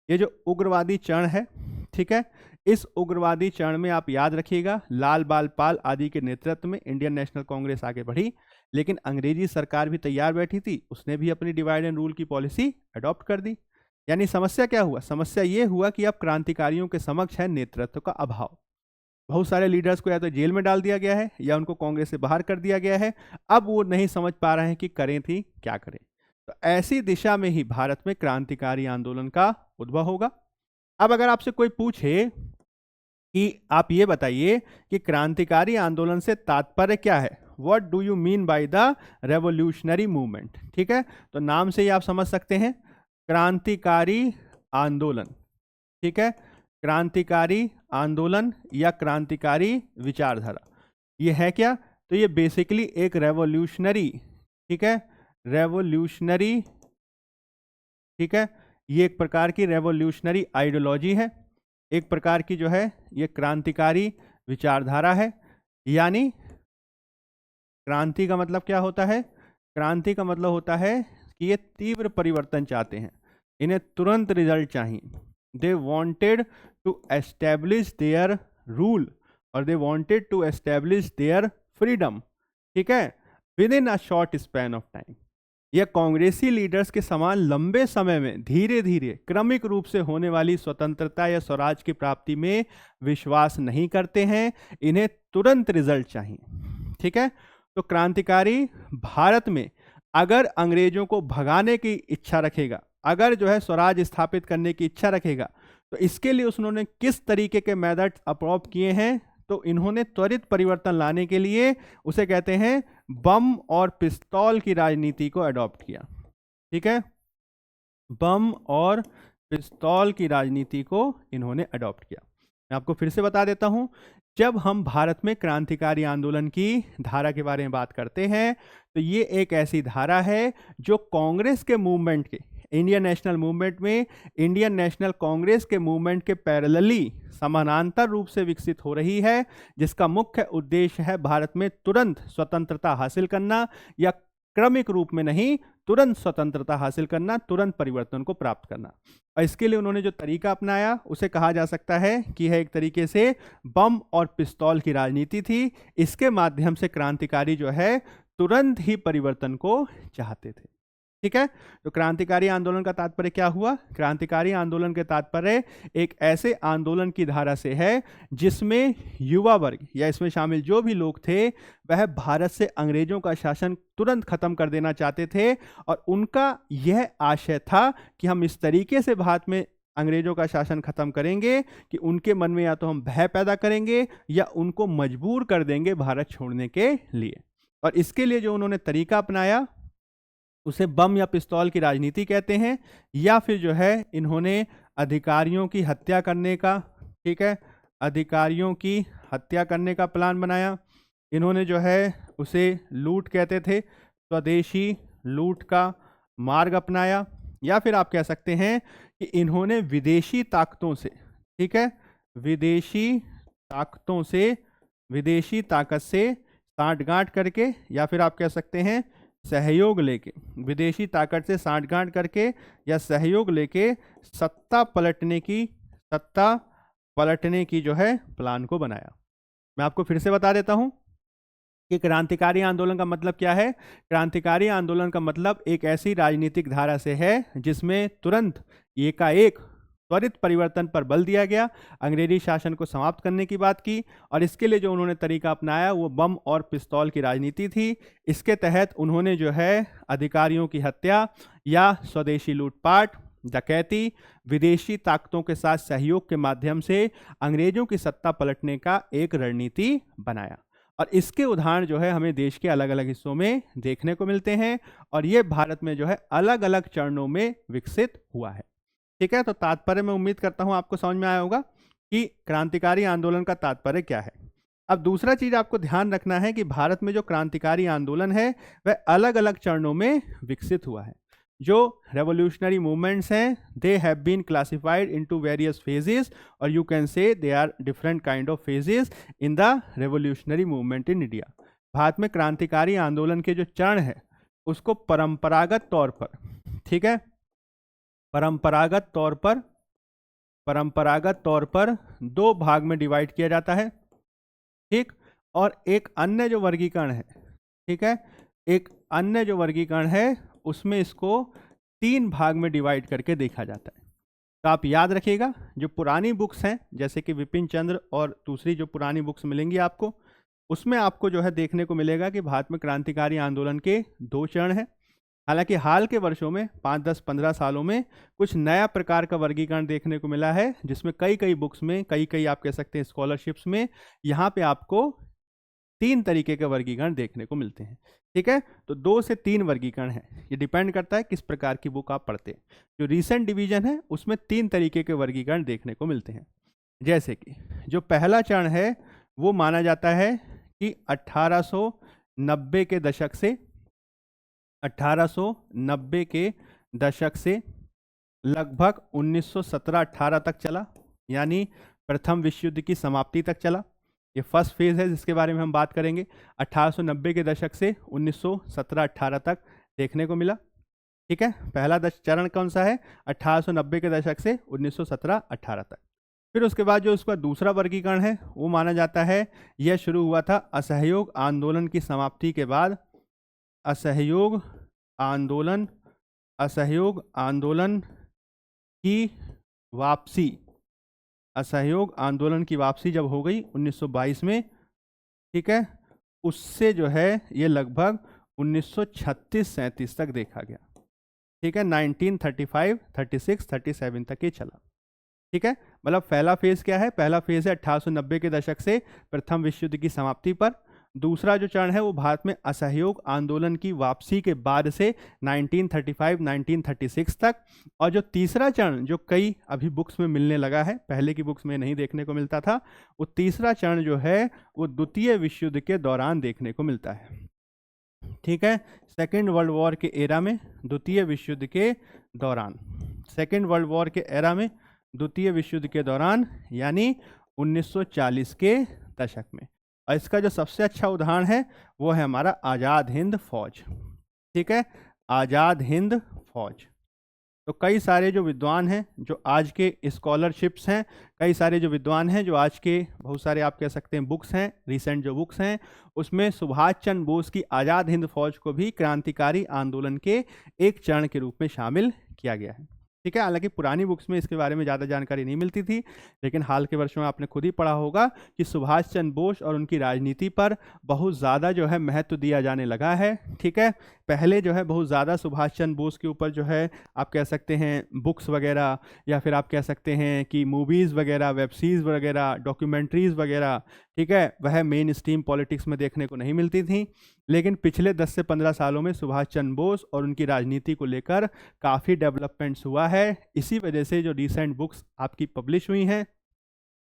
ये जो उग्रवादी चरण है, ठीक है, इस उग्रवादी चरण में आप याद रखिएगा लाल बाल पाल आदि के नेतृत्व में इंडियन नेशनल कांग्रेस आगे बढ़ी, लेकिन अंग्रेजी सरकार भी तैयार बैठी थी, उसने भी अपनी डिवाइड एंड रूल की पॉलिसी अडॉप्ट कर दी। यानी समस्या क्या हुआ? समस्या ये हुआ कि अब क्रांतिकारियों के समक्ष है नेतृत्व का अभाव। बहुत सारे लीडर्स को या तो जेल में डाल दिया गया है या उनको कांग्रेस से बाहर कर दिया गया है। अब वो नहीं समझ पा रहे हैं कि करें थी क्या करें। तो ऐसी दिशा में ही भारत में क्रांतिकारी आंदोलन का उद्भव होगा। अब अगर आपसे कोई पूछे कि आप ये बताइए कि क्रांतिकारी आंदोलन से तात्पर्य क्या है, what do you mean by the revolutionary movement, ठीक है, तो नाम से ही आप समझ सकते हैं क्रांतिकारी आंदोलन, ठीक है, क्रांतिकारी आंदोलन या क्रांतिकारी विचारधारा, ये है क्या? तो ये बेसिकली एक रेवोल्यूशनरी, ठीक है, रेवोल्यूशनरी, ठीक है, ये एक प्रकार की रेवोल्यूशनरी आइडियोलॉजी है, एक प्रकार की जो है ये क्रांतिकारी विचारधारा है। यानी क्रांति का मतलब क्या होता है? क्रांति का मतलब होता है कि ये तीव्र परिवर्तन चाहते हैं, इन्हें तुरंत रिजल्ट चाहिए। They wanted to establish their rule और they wanted to establish their freedom, ठीक है, within a short span of time. यह कांग्रेसी लीडर्स के समान लंबे समय में धीरे धीरे क्रमिक रूप से होने वाली स्वतंत्रता या स्वराज की प्राप्ति में विश्वास नहीं करते हैं, इन्हें तुरंत रिजल्ट चाहिए, ठीक है। तो क्रांतिकारी भारत में अगर अंग्रेजों को भगाने की इच्छा रखेगा, अगर जो है स्वराज स्थापित करने की इच्छा रखेगा, तो इसके लिए उन्होंने किस तरीके के मेथड अप्रोच किए हैं? तो इन्होंने त्वरित परिवर्तन लाने के लिए उसे कहते हैं बम और पिस्तौल की राजनीति को अडॉप्ट किया, ठीक है, बम और पिस्तौल की राजनीति को इन्होंने अडॉप्ट किया। मैं आपको फिर से बता देता हूं, जब हम भारत में क्रांतिकारी आंदोलन की धारा के बारे में बात करते हैं तो ये एक ऐसी धारा है जो कांग्रेस के मूवमेंट के, इंडियन नेशनल मूवमेंट में इंडियन नेशनल कांग्रेस के मूवमेंट के पैरेलली समानांतर रूप से विकसित हो रही है, जिसका मुख्य उद्देश्य है भारत में तुरंत स्वतंत्रता हासिल करना, या क्रमिक रूप में नहीं, तुरंत स्वतंत्रता हासिल करना, तुरंत परिवर्तन को प्राप्त करना। और इसके लिए उन्होंने जो तरीका अपनाया उसे कहा जा सकता है कि यह एक तरीके से बम और पिस्तौल की राजनीति थी। इसके माध्यम से क्रांतिकारी जो है तुरंत ही परिवर्तन को चाहते थे, ठीक है। तो क्रांतिकारी आंदोलन का तात्पर्य क्या हुआ? क्रांतिकारी आंदोलन के तात्पर्य एक ऐसे आंदोलन की धारा से है जिसमें युवा वर्ग या इसमें शामिल जो भी लोग थे वह भारत से अंग्रेजों का शासन तुरंत खत्म कर देना चाहते थे, और उनका यह आशय था कि हम इस तरीके से भारत में अंग्रेजों का शासन खत्म करेंगे कि उनके मन में या तो हम भय पैदा करेंगे या उनको मजबूर कर देंगे भारत छोड़ने के लिए। और इसके लिए जो उन्होंने तरीका अपनाया उसे बम या पिस्तौल की राजनीति कहते हैं, या फिर जो है इन्होंने अधिकारियों की हत्या करने का, ठीक है, अधिकारियों की हत्या करने का प्लान बनाया। इन्होंने जो है उसे लूट कहते थे, स्वदेशी लूट का मार्ग अपनाया, या फिर आप कह सकते हैं कि इन्होंने विदेशी ताकतों से, ठीक है, विदेशी ताकतों से, विदेशी ताकत से साठगांठ करके, या फिर आप कह सकते हैं सहयोग लेके, विदेशी ताकत से साठगांठ करके या सहयोग लेके सत्ता पलटने की जो है प्लान को बनाया। मैं आपको फिर से बता देता हूं, कि क्रांतिकारी आंदोलन का मतलब क्या है? क्रांतिकारी आंदोलन का मतलब एक ऐसी राजनीतिक धारा से है जिसमें तुरंत एकाएक त्वरित परिवर्तन पर बल दिया गया, अंग्रेजी शासन को समाप्त करने की बात की, और इसके लिए जो उन्होंने तरीका अपनाया वो बम और पिस्तौल की राजनीति थी। इसके तहत उन्होंने जो है अधिकारियों की हत्या या स्वदेशी लूटपाट, डकैती, विदेशी ताकतों के साथ सहयोग के माध्यम से अंग्रेजों की सत्ता पलटने का एक रणनीति बनाया। और इसके उदाहरण जो है हमें देश के अलग अलग हिस्सों में देखने को मिलते हैं, और ये भारत में जो है अलग अलग चरणों में विकसित हुआ है। ठीक है, तो तात्पर्य मैं उम्मीद करता हूं आपको समझ में आया होगा कि क्रांतिकारी आंदोलन का तात्पर्य क्या है। अब दूसरा चीज आपको ध्यान रखना है कि भारत में जो क्रांतिकारी आंदोलन है वह अलग अलग चरणों में विकसित हुआ है। जो रेवोल्यूशनरी मूवमेंट्स हैं they have been classified into various phases, और you can say they are different kind of phases in the revolutionary movement in India. Bharat में क्रांतिकारी आंदोलन के जो चरण है उसको परंपरागत तौर पर, ठीक है, परंपरागत तौर पर दो भाग में डिवाइड किया जाता है। ठीक, और एक अन्य जो वर्गीकरण है, ठीक है, एक अन्य जो वर्गीकरण है उसमें इसको 3 भाग में डिवाइड करके देखा जाता है। तो आप याद रखिएगा, जो पुरानी बुक्स हैं जैसे कि विपिन चंद्र और दूसरी जो पुरानी बुक्स मिलेंगी आपको, उसमें आपको जो है देखने को मिलेगा कि भारत में क्रांतिकारी आंदोलन के 2 चरण हैं। हालांकि हाल के वर्षों में 5, 10, 15 सालों में कुछ नया प्रकार का वर्गीकरण देखने को मिला है, जिसमें कई बुक्स में, कई आप कह सकते हैं स्कॉलरशिप्स में, यहाँ पे आपको 3 तरीके के वर्गीकरण देखने को मिलते हैं। ठीक है, तो 2 से 3 वर्गीकरण है, ये डिपेंड करता है किस प्रकार की बुक आप पढ़ते हैं। जो रीसेंट डिवीजन है उसमें 3 तरीके के वर्गीकरण देखने को मिलते हैं। जैसे कि जो पहला चरण है वो माना जाता है कि 1890 के दशक से लगभग 1917-18 तक चला, यानी प्रथम विश्व युद्ध की समाप्ति तक चला। ये फर्स्ट फेज है जिसके बारे में हम बात करेंगे। 1890 के दशक से 1917-18 तक देखने को मिला। ठीक है, पहला चरण कौन सा है? 1890 के दशक से 1917-18 तक। फिर उसके बाद जो उसका दूसरा वर्गीकरण है वो माना जाता है यह शुरू हुआ था असहयोग आंदोलन की समाप्ति के बाद। असहयोग आंदोलन की वापसी, असहयोग आंदोलन की वापसी जब हो गई 1922 में, ठीक है, उससे जो है ये लगभग 1936-37 तक देखा गया। ठीक है, 1935, 36, 37 तक ये चला। ठीक है, मतलब पहला फेज क्या है? पहला फेज है 1890 के दशक से प्रथम विश्व युद्ध की समाप्ति पर। दूसरा जो चरण है वो भारत में असहयोग आंदोलन की वापसी के बाद से 1935, 1936 तक। और जो तीसरा चरण जो कई अभी बुक्स में मिलने लगा है, पहले की बुक्स में नहीं देखने को मिलता था, वो तीसरा चरण जो है वो द्वितीय विश्व युद्ध के दौरान देखने को मिलता है। ठीक है, सेकेंड वर्ल्ड वॉर के एरा में, द्वितीय विश्व युद्ध के दौरान, सेकेंड वर्ल्ड वॉर के एरा में, द्वितीय विश्व युद्ध के दौरान, यानी 1940 के दशक में। और इसका जो सबसे अच्छा उदाहरण है वो है हमारा आज़ाद हिंद फौज। ठीक है, आज़ाद हिंद फौज। तो कई सारे जो विद्वान हैं, जो आज के स्कॉलरशिप्स हैं, कई सारे जो विद्वान हैं, जो आज के बहुत सारे आप कह सकते हैं बुक्स हैं, रिसेंट जो बुक्स हैं, उसमें सुभाष चंद्र बोस की आज़ाद हिंद फौज को भी क्रांतिकारी आंदोलन के एक चरण के रूप में शामिल किया गया है। ठीक है, हालांकि पुरानी बुक्स में इसके बारे में ज़्यादा जानकारी नहीं मिलती थी, लेकिन हाल के वर्षों में आपने खुद ही पढ़ा होगा कि सुभाष चंद्र बोस और उनकी राजनीति पर बहुत ज़्यादा जो है महत्व दिया जाने लगा है। ठीक है, पहले जो है बहुत ज़्यादा सुभाष चंद्र बोस के ऊपर जो है आप कह सकते हैं बुक्स वगैरह, या फिर आप कह सकते हैं कि मूवीज़ वगैरह, वेब सीरीज़ वगैरह, डॉक्यूमेंट्रीज़ वगैरह, ठीक है, वह मेन स्ट्रीम पॉलिटिक्स में देखने को नहीं मिलती थी। लेकिन पिछले 10 से 15 सालों में सुभाष चंद्र बोस और उनकी राजनीति को लेकर काफ़ी डेवलपमेंट्स हुआ है। इसी वजह से जो रिसेंट बुक्स आपकी पब्लिश हुई हैं,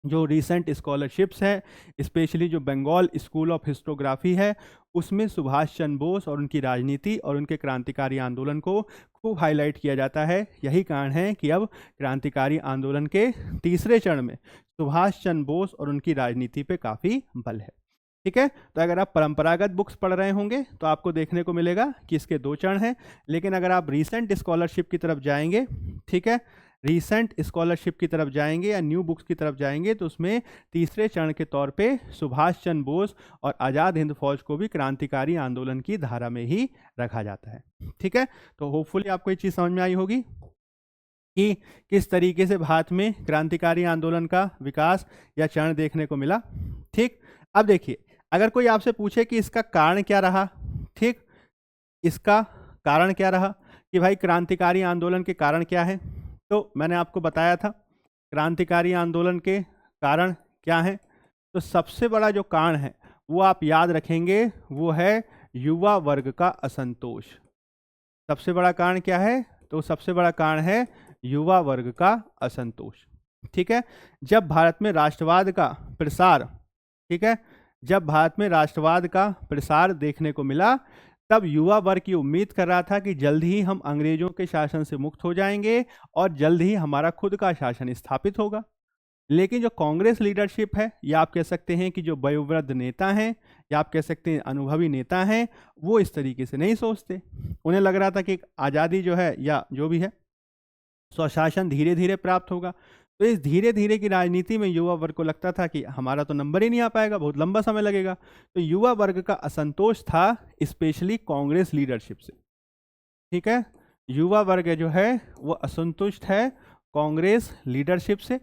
जो रिसेंट स्कॉलरशिप्स हैं, स्पेशली जो बंगाल स्कूल ऑफ हिस्टोग्राफी है, उसमें सुभाष चंद्र बोस और उनकी राजनीति और उनके क्रांतिकारी आंदोलन को खूब हाईलाइट किया जाता है। यही कारण है कि अब क्रांतिकारी आंदोलन के तीसरे चरण में सुभाष चंद्र बोस और उनकी राजनीति पे काफ़ी बल है। ठीक है, तो अगर आप परंपरागत बुक्स पढ़ रहे होंगे तो आपको देखने को मिलेगा कि इसके 2 चरण हैं। लेकिन अगर आप रीसेंट स्कॉलरशिप की तरफ जाएंगे, ठीक है, रीसेंट स्कॉलरशिप की तरफ जाएंगे या न्यू बुक्स की तरफ जाएंगे तो उसमें तीसरे चरण के तौर पे सुभाष चंद्र बोस और आज़ाद हिंद फौज को भी क्रांतिकारी आंदोलन की धारा में ही रखा जाता है। ठीक है, तो होपफुली आपको ये चीज़ समझ में आई होगी कि किस तरीके से भारत में क्रांतिकारी आंदोलन का विकास या चरण देखने को मिला। ठीक, अब देखिए, अगर कोई आपसे पूछे कि इसका कारण क्या रहा, ठीक, इसका कारण क्या रहा कि भाई क्रांतिकारी आंदोलन के कारण क्या है, तो मैंने आपको बताया था क्रांतिकारी आंदोलन के कारण क्या है। तो सबसे बड़ा जो कारण है वो आप याद रखेंगे, वो है युवा वर्ग का असंतोष। सबसे बड़ा कारण क्या है, तो सबसे बड़ा कारण है युवा वर्ग का असंतोष। ठीक है, जब भारत में राष्ट्रवाद का प्रसार, ठीक है, जब भारत में राष्ट्रवाद का प्रसार देखने को मिला, तब युवा वर्ग की उम्मीद कर रहा था कि जल्द ही हम अंग्रेजों के शासन से मुक्त हो जाएंगे और जल्द ही हमारा खुद का शासन स्थापित होगा। लेकिन जो कांग्रेस लीडरशिप है, या आप कह सकते हैं कि जो वयोवृद्ध नेता हैं, या आप कह सकते हैं अनुभवी नेता हैं, वो इस तरीके से नहीं सोचते। उन्हें लग रहा था कि आज़ादी जो है या जो भी है स्वशासन धीरे धीरे प्राप्त होगा। तो इस धीरे धीरे की राजनीति में युवा वर्ग को लगता था कि हमारा तो नंबर ही नहीं आ पाएगा, बहुत लंबा समय लगेगा। तो युवा वर्ग का असंतोष था स्पेशली कांग्रेस लीडरशिप से। ठीक है, युवा वर्ग जो है वो असंतुष्ट है कांग्रेस लीडरशिप से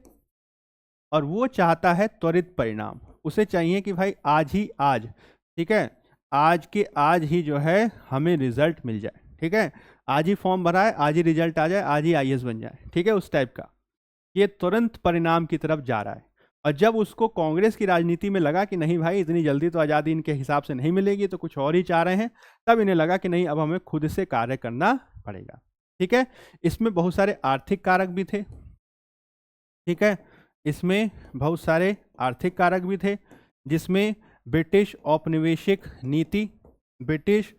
और वो चाहता है त्वरित परिणाम। उसे चाहिए कि भाई आज ही आज, ठीक है, आज के आज ही जो है हमें रिजल्ट मिल जाए। ठीक है, आज ही फॉर्म भरा है, आज ही रिजल्ट आ जाए, आज ही आईएएस बन जाए। ठीक है, उस टाइप का ये तुरंत परिणाम की तरफ जा रहा है। और जब उसको कांग्रेस की राजनीति में लगा कि नहीं भाई इतनी जल्दी तो आज़ादी इनके हिसाब से नहीं मिलेगी, तो कुछ और ही चाह रहे हैं, तब इन्हें लगा कि नहीं अब हमें खुद से कार्य करना पड़ेगा। ठीक है, इसमें बहुत सारे आर्थिक कारक भी थे। ठीक है, इसमें बहुत सारे आर्थिक कारक भी थे, जिसमें ब्रिटिश औपनिवेशिक नीति, ब्रिटिश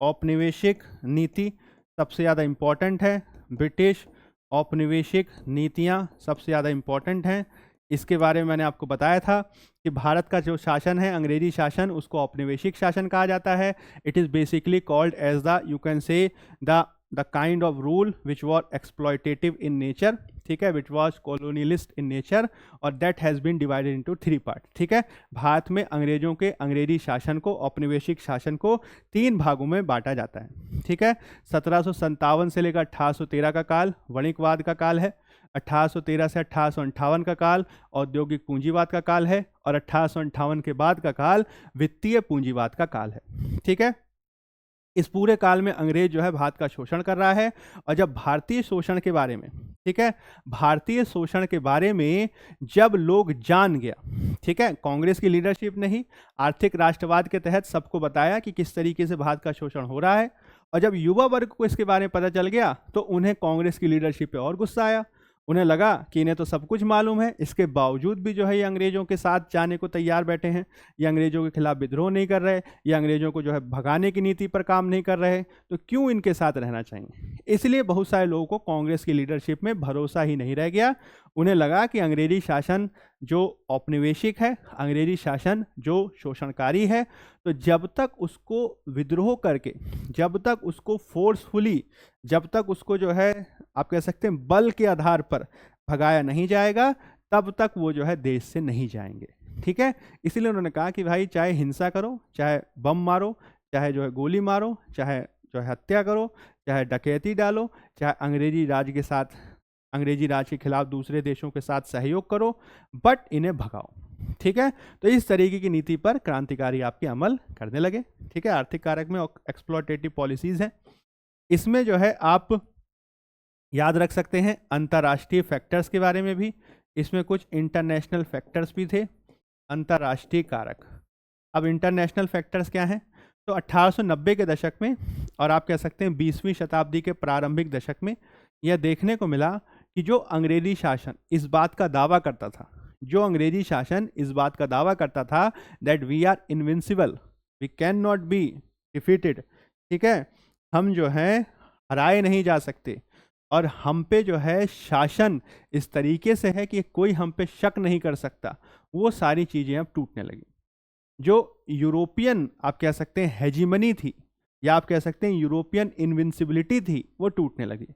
औपनिवेशिक नीति सबसे ज़्यादा इम्पॉर्टेंट है। ब्रिटिश औपनिवेशिक नीतियाँ सबसे ज़्यादा इम्पॉर्टेंट हैं। इसके बारे में मैंने आपको बताया था कि भारत का जो शासन है, अंग्रेजी शासन, उसको औपनिवेशिक शासन कहा जाता है। It is basically called as the, you can say the kind of rule which was exploitative in nature, ठीक है, which was colonialist in nature, और that has been divided into 3 part. ठीक है, भारत में अंग्रेजों के अंग्रेजी शासन को, औपनिवेशिक शासन को 3 भागों में बांटा जाता है। ठीक है, 1757 से लेकर 1813 का काल वणिकवाद का काल है, 1813 से 1858 का काल औद्योगिक पूंजीवाद का काल है, और 1858 के बाद का काल वित्तीय पूंजीवाद का काल है। ठीक है, इस पूरे काल में अंग्रेज जो है भारत का शोषण कर रहा है। और जब भारतीय शोषण के बारे में, ठीक है, भारतीय शोषण के बारे में जब लोग जान गया, ठीक है, कांग्रेस की लीडरशिप ने ही आर्थिक राष्ट्रवाद के तहत सबको बताया कि किस तरीके से भारत का शोषण हो रहा है, और जब युवा वर्ग को इसके बारे में पता चल गया तो उन्हें कांग्रेस की लीडरशिप पे और गुस्सा आया। उन्हें लगा कि इन्हें तो सब कुछ मालूम है, इसके बावजूद भी जो है ये अंग्रेजों के साथ जाने को तैयार बैठे हैं, ये अंग्रेजों के खिलाफ विद्रोह नहीं कर रहे, ये अंग्रेजों को जो है भगाने की नीति पर काम नहीं कर रहे, तो क्यों इनके साथ रहना चाहिए। इसलिए बहुत सारे लोगों को कांग्रेस की लीडरशिप में भरोसा ही नहीं रह गया। उन्हें लगा कि अंग्रेजी शासन जो औपनिवेशिक है, अंग्रेजी शासन जो शोषणकारी है, तो जब तक उसको विद्रोह करके, जब तक उसको फोर्सफुली, जब तक उसको जो है आप कह सकते हैं बल के आधार पर भगाया नहीं जाएगा, तब तक वो जो है देश से नहीं जाएंगे। ठीक है, इसलिए उन्होंने कहा कि भाई चाहे हिंसा करो, चाहे बम मारो, चाहे जो है गोली मारो, चाहे जो है हत्या करो, चाहे डकैती डालो, चाहे अंग्रेजी राज के साथ, अंग्रेजी राज के खिलाफ दूसरे देशों के साथ सहयोग करो, बट इन्हें भगाओ। ठीक है, तो इस तरीके की नीति पर क्रांतिकारी आपके अमल करने लगे। ठीक है, आर्थिक कारक में एक्सप्लॉयटेटिव पॉलिसीज हैं। इसमें जो है आप याद रख सकते हैं अंतर्राष्ट्रीय फैक्टर्स के बारे में भी, इसमें कुछ इंटरनेशनल फैक्टर्स भी थे, अंतर्राष्ट्रीय कारक। अब इंटरनेशनल फैक्टर्स क्या हैं, तो 1890 के दशक में और आप कह सकते हैं 20वीं शताब्दी के प्रारंभिक दशक में यह देखने को मिला कि जो अंग्रेजी शासन इस बात का दावा करता था, जो अंग्रेजी शासन इस बात का दावा करता था that we are invincible, we can not be defeated, ठीक है, हम जो है हराए नहीं जा सकते, और हम पे जो है शासन इस तरीके से है कि कोई हम पे शक नहीं कर सकता, वो सारी चीज़ें अब टूटने लगी। जो यूरोपियन आप कह सकते हैं हेजीमनी थी, या आप कह सकते हैं यूरोपियन इनविंसिबिलिटी थी, वो टूटने लगी।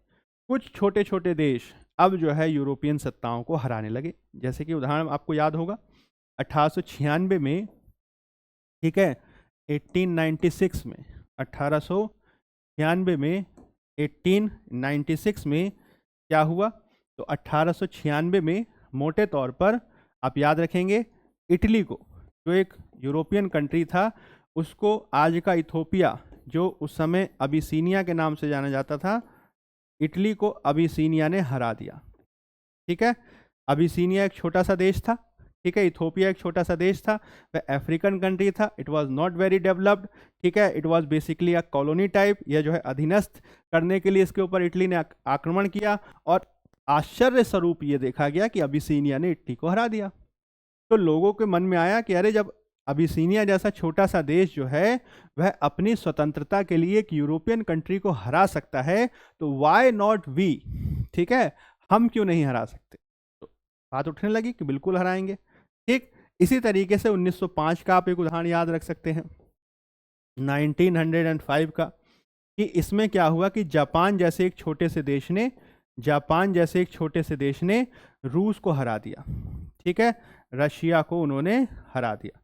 कुछ छोटे छोटे देश अब जो है यूरोपियन सत्ताओं को हराने लगे। जैसे कि उदाहरण आपको याद होगा 1896 में, ठीक है, 1896 में, 1896 में, 1896 में क्या हुआ? तो 1896 में मोटे तौर पर आप याद रखेंगे, इटली को, जो एक यूरोपियन कंट्री था, उसको आज का इथोपिया, जो उस समय अबिसीनिया के नाम से जाना जाता था, इटली को अबिसीनिया ने हरा दिया। ठीक है, अबिसीनिया एक छोटा सा देश था, ठीक है, इथोपिया एक छोटा सा देश था, वह अफ्रीकन कंट्री था, it was not very developed, ठीक है, it was basically a colony type, यह जो है अधीनस्थ करने के लिए इसके ऊपर इटली ने आक्रमण किया, और आश्चर्य स्वरूप ये देखा गया कि अबिसीनिया ने इटली को हरा दिया। तो लोगों के मन में आया कि अरे, जब अबिसीनिया जैसा छोटा सा देश जो है वह अपनी स्वतंत्रता के लिए एक यूरोपियन कंट्री को हरा सकता है, तो वाई नॉट वी, ठीक है, हम क्यों नहीं हरा सकते? तो बात उठने लगी कि बिल्कुल हराएंगे। ठीक इसी तरीके से 1905 का आप एक उदाहरण याद रख सकते हैं, 1905 का, कि इसमें क्या हुआ कि जापान जैसे एक छोटे से देश ने, जापान जैसे एक छोटे से देश ने रूस को हरा दिया, ठीक है, रशिया को उन्होंने हरा दिया।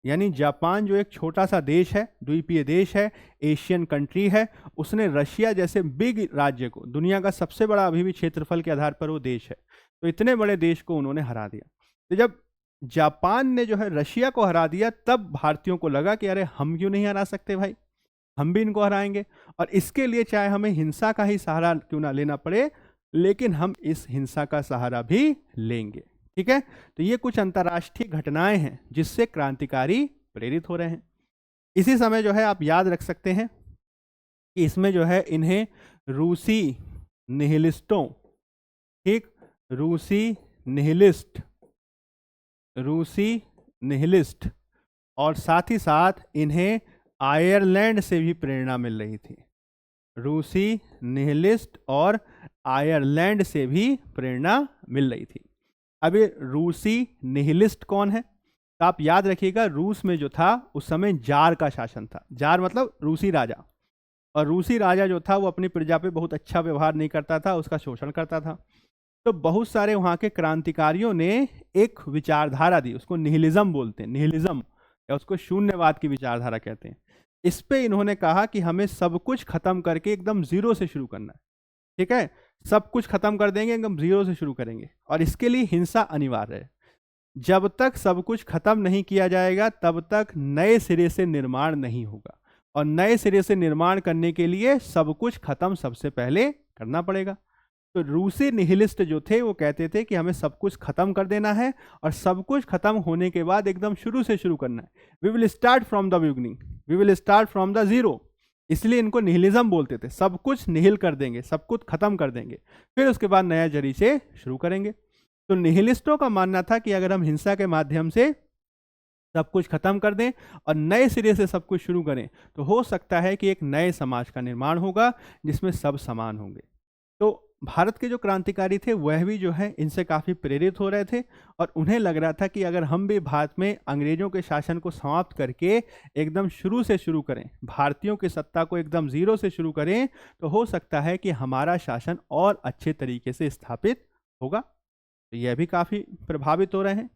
यानी जापान जो एक छोटा सा देश है, द्वीपीय देश है, एशियन कंट्री है, उसने रशिया जैसे बिग राज्य को, दुनिया का सबसे बड़ा अभी भी क्षेत्रफल के आधार पर वो देश है, तो इतने बड़े देश को उन्होंने हरा दिया। तो जब जापान ने जो है रशिया को हरा दिया, तब भारतीयों को लगा कि अरे, हम क्यों नहीं हरा सकते भाई, हम भी इनको हराएंगे, और इसके लिए चाहे हमें हिंसा का ही सहारा क्यों ना लेना पड़े, लेकिन हम इस हिंसा का सहारा भी लेंगे। ठीक है, तो ये कुछ अंतर्राष्ट्रीय घटनाएं हैं जिससे क्रांतिकारी प्रेरित हो रहे हैं। इसी समय जो है आप याद रख सकते हैं कि इसमें जो है इन्हें रूसी निहिलिस्टों, ठीक, रूसी निहिलिस्ट, और साथ ही साथ इन्हें आयरलैंड से भी प्रेरणा मिल रही थी। रूसी निहिलिस्ट और आयरलैंड से भी प्रेरणा मिल रही थी। अब ये रूसी निहिलिस्ट कौन है? तो आप याद रखिएगा, रूस में जो था उस समय जार का शासन था, जार मतलब रूसी राजा, और रूसी राजा जो था वो अपनी प्रजा पे बहुत अच्छा व्यवहार नहीं करता था, उसका शोषण करता था। तो बहुत सारे वहाँ के क्रांतिकारियों ने एक विचारधारा दी, उसको निहिलिज्म बोलते हैं, निहिलिज्म, या उसको शून्यवाद की विचारधारा कहते हैं। इस पे इन्होंने कहा कि हमें सब कुछ खत्म करके एकदम जीरो से शुरू करना है, ठीक है, सब कुछ खत्म कर देंगे, एकदम जीरो से शुरू करेंगे, और इसके लिए हिंसा अनिवार्य है। जब तक सब कुछ खत्म नहीं किया जाएगा तब तक नए सिरे से निर्माण नहीं होगा, और नए सिरे से निर्माण करने के लिए सब कुछ खत्म सबसे पहले करना पड़ेगा। तो रूसी निहिलिस्ट जो थे वो कहते थे कि हमें सब कुछ खत्म कर देना है, और सब कुछ खत्म होने के बाद एकदम शुरू से शुरू करना है। We will start from the beginning, we will start from the zero, इसलिए इनको निहिलिज्म बोलते थे। सब कुछ निहिल कर देंगे, सब कुछ खत्म कर देंगे, फिर उसके बाद नया जरी से शुरू करेंगे। तो निहिलिस्टों का मानना था कि अगर हम हिंसा के माध्यम से सब कुछ खत्म कर दें और नए सिरे से सब कुछ शुरू करें, तो हो सकता है कि एक नए समाज का निर्माण होगा जिसमें सब समान होंगे। तो भारत के जो क्रांतिकारी थे वह भी जो है इनसे काफ़ी प्रेरित हो रहे थे, और उन्हें लग रहा था कि अगर हम भी भारत में अंग्रेजों के शासन को समाप्त करके एकदम शुरू से शुरू करें, भारतीयों की सत्ता को एकदम जीरो से शुरू करें, तो हो सकता है कि हमारा शासन और अच्छे तरीके से स्थापित होगा। तो यह भी काफ़ी प्रभावित हो रहे हैं।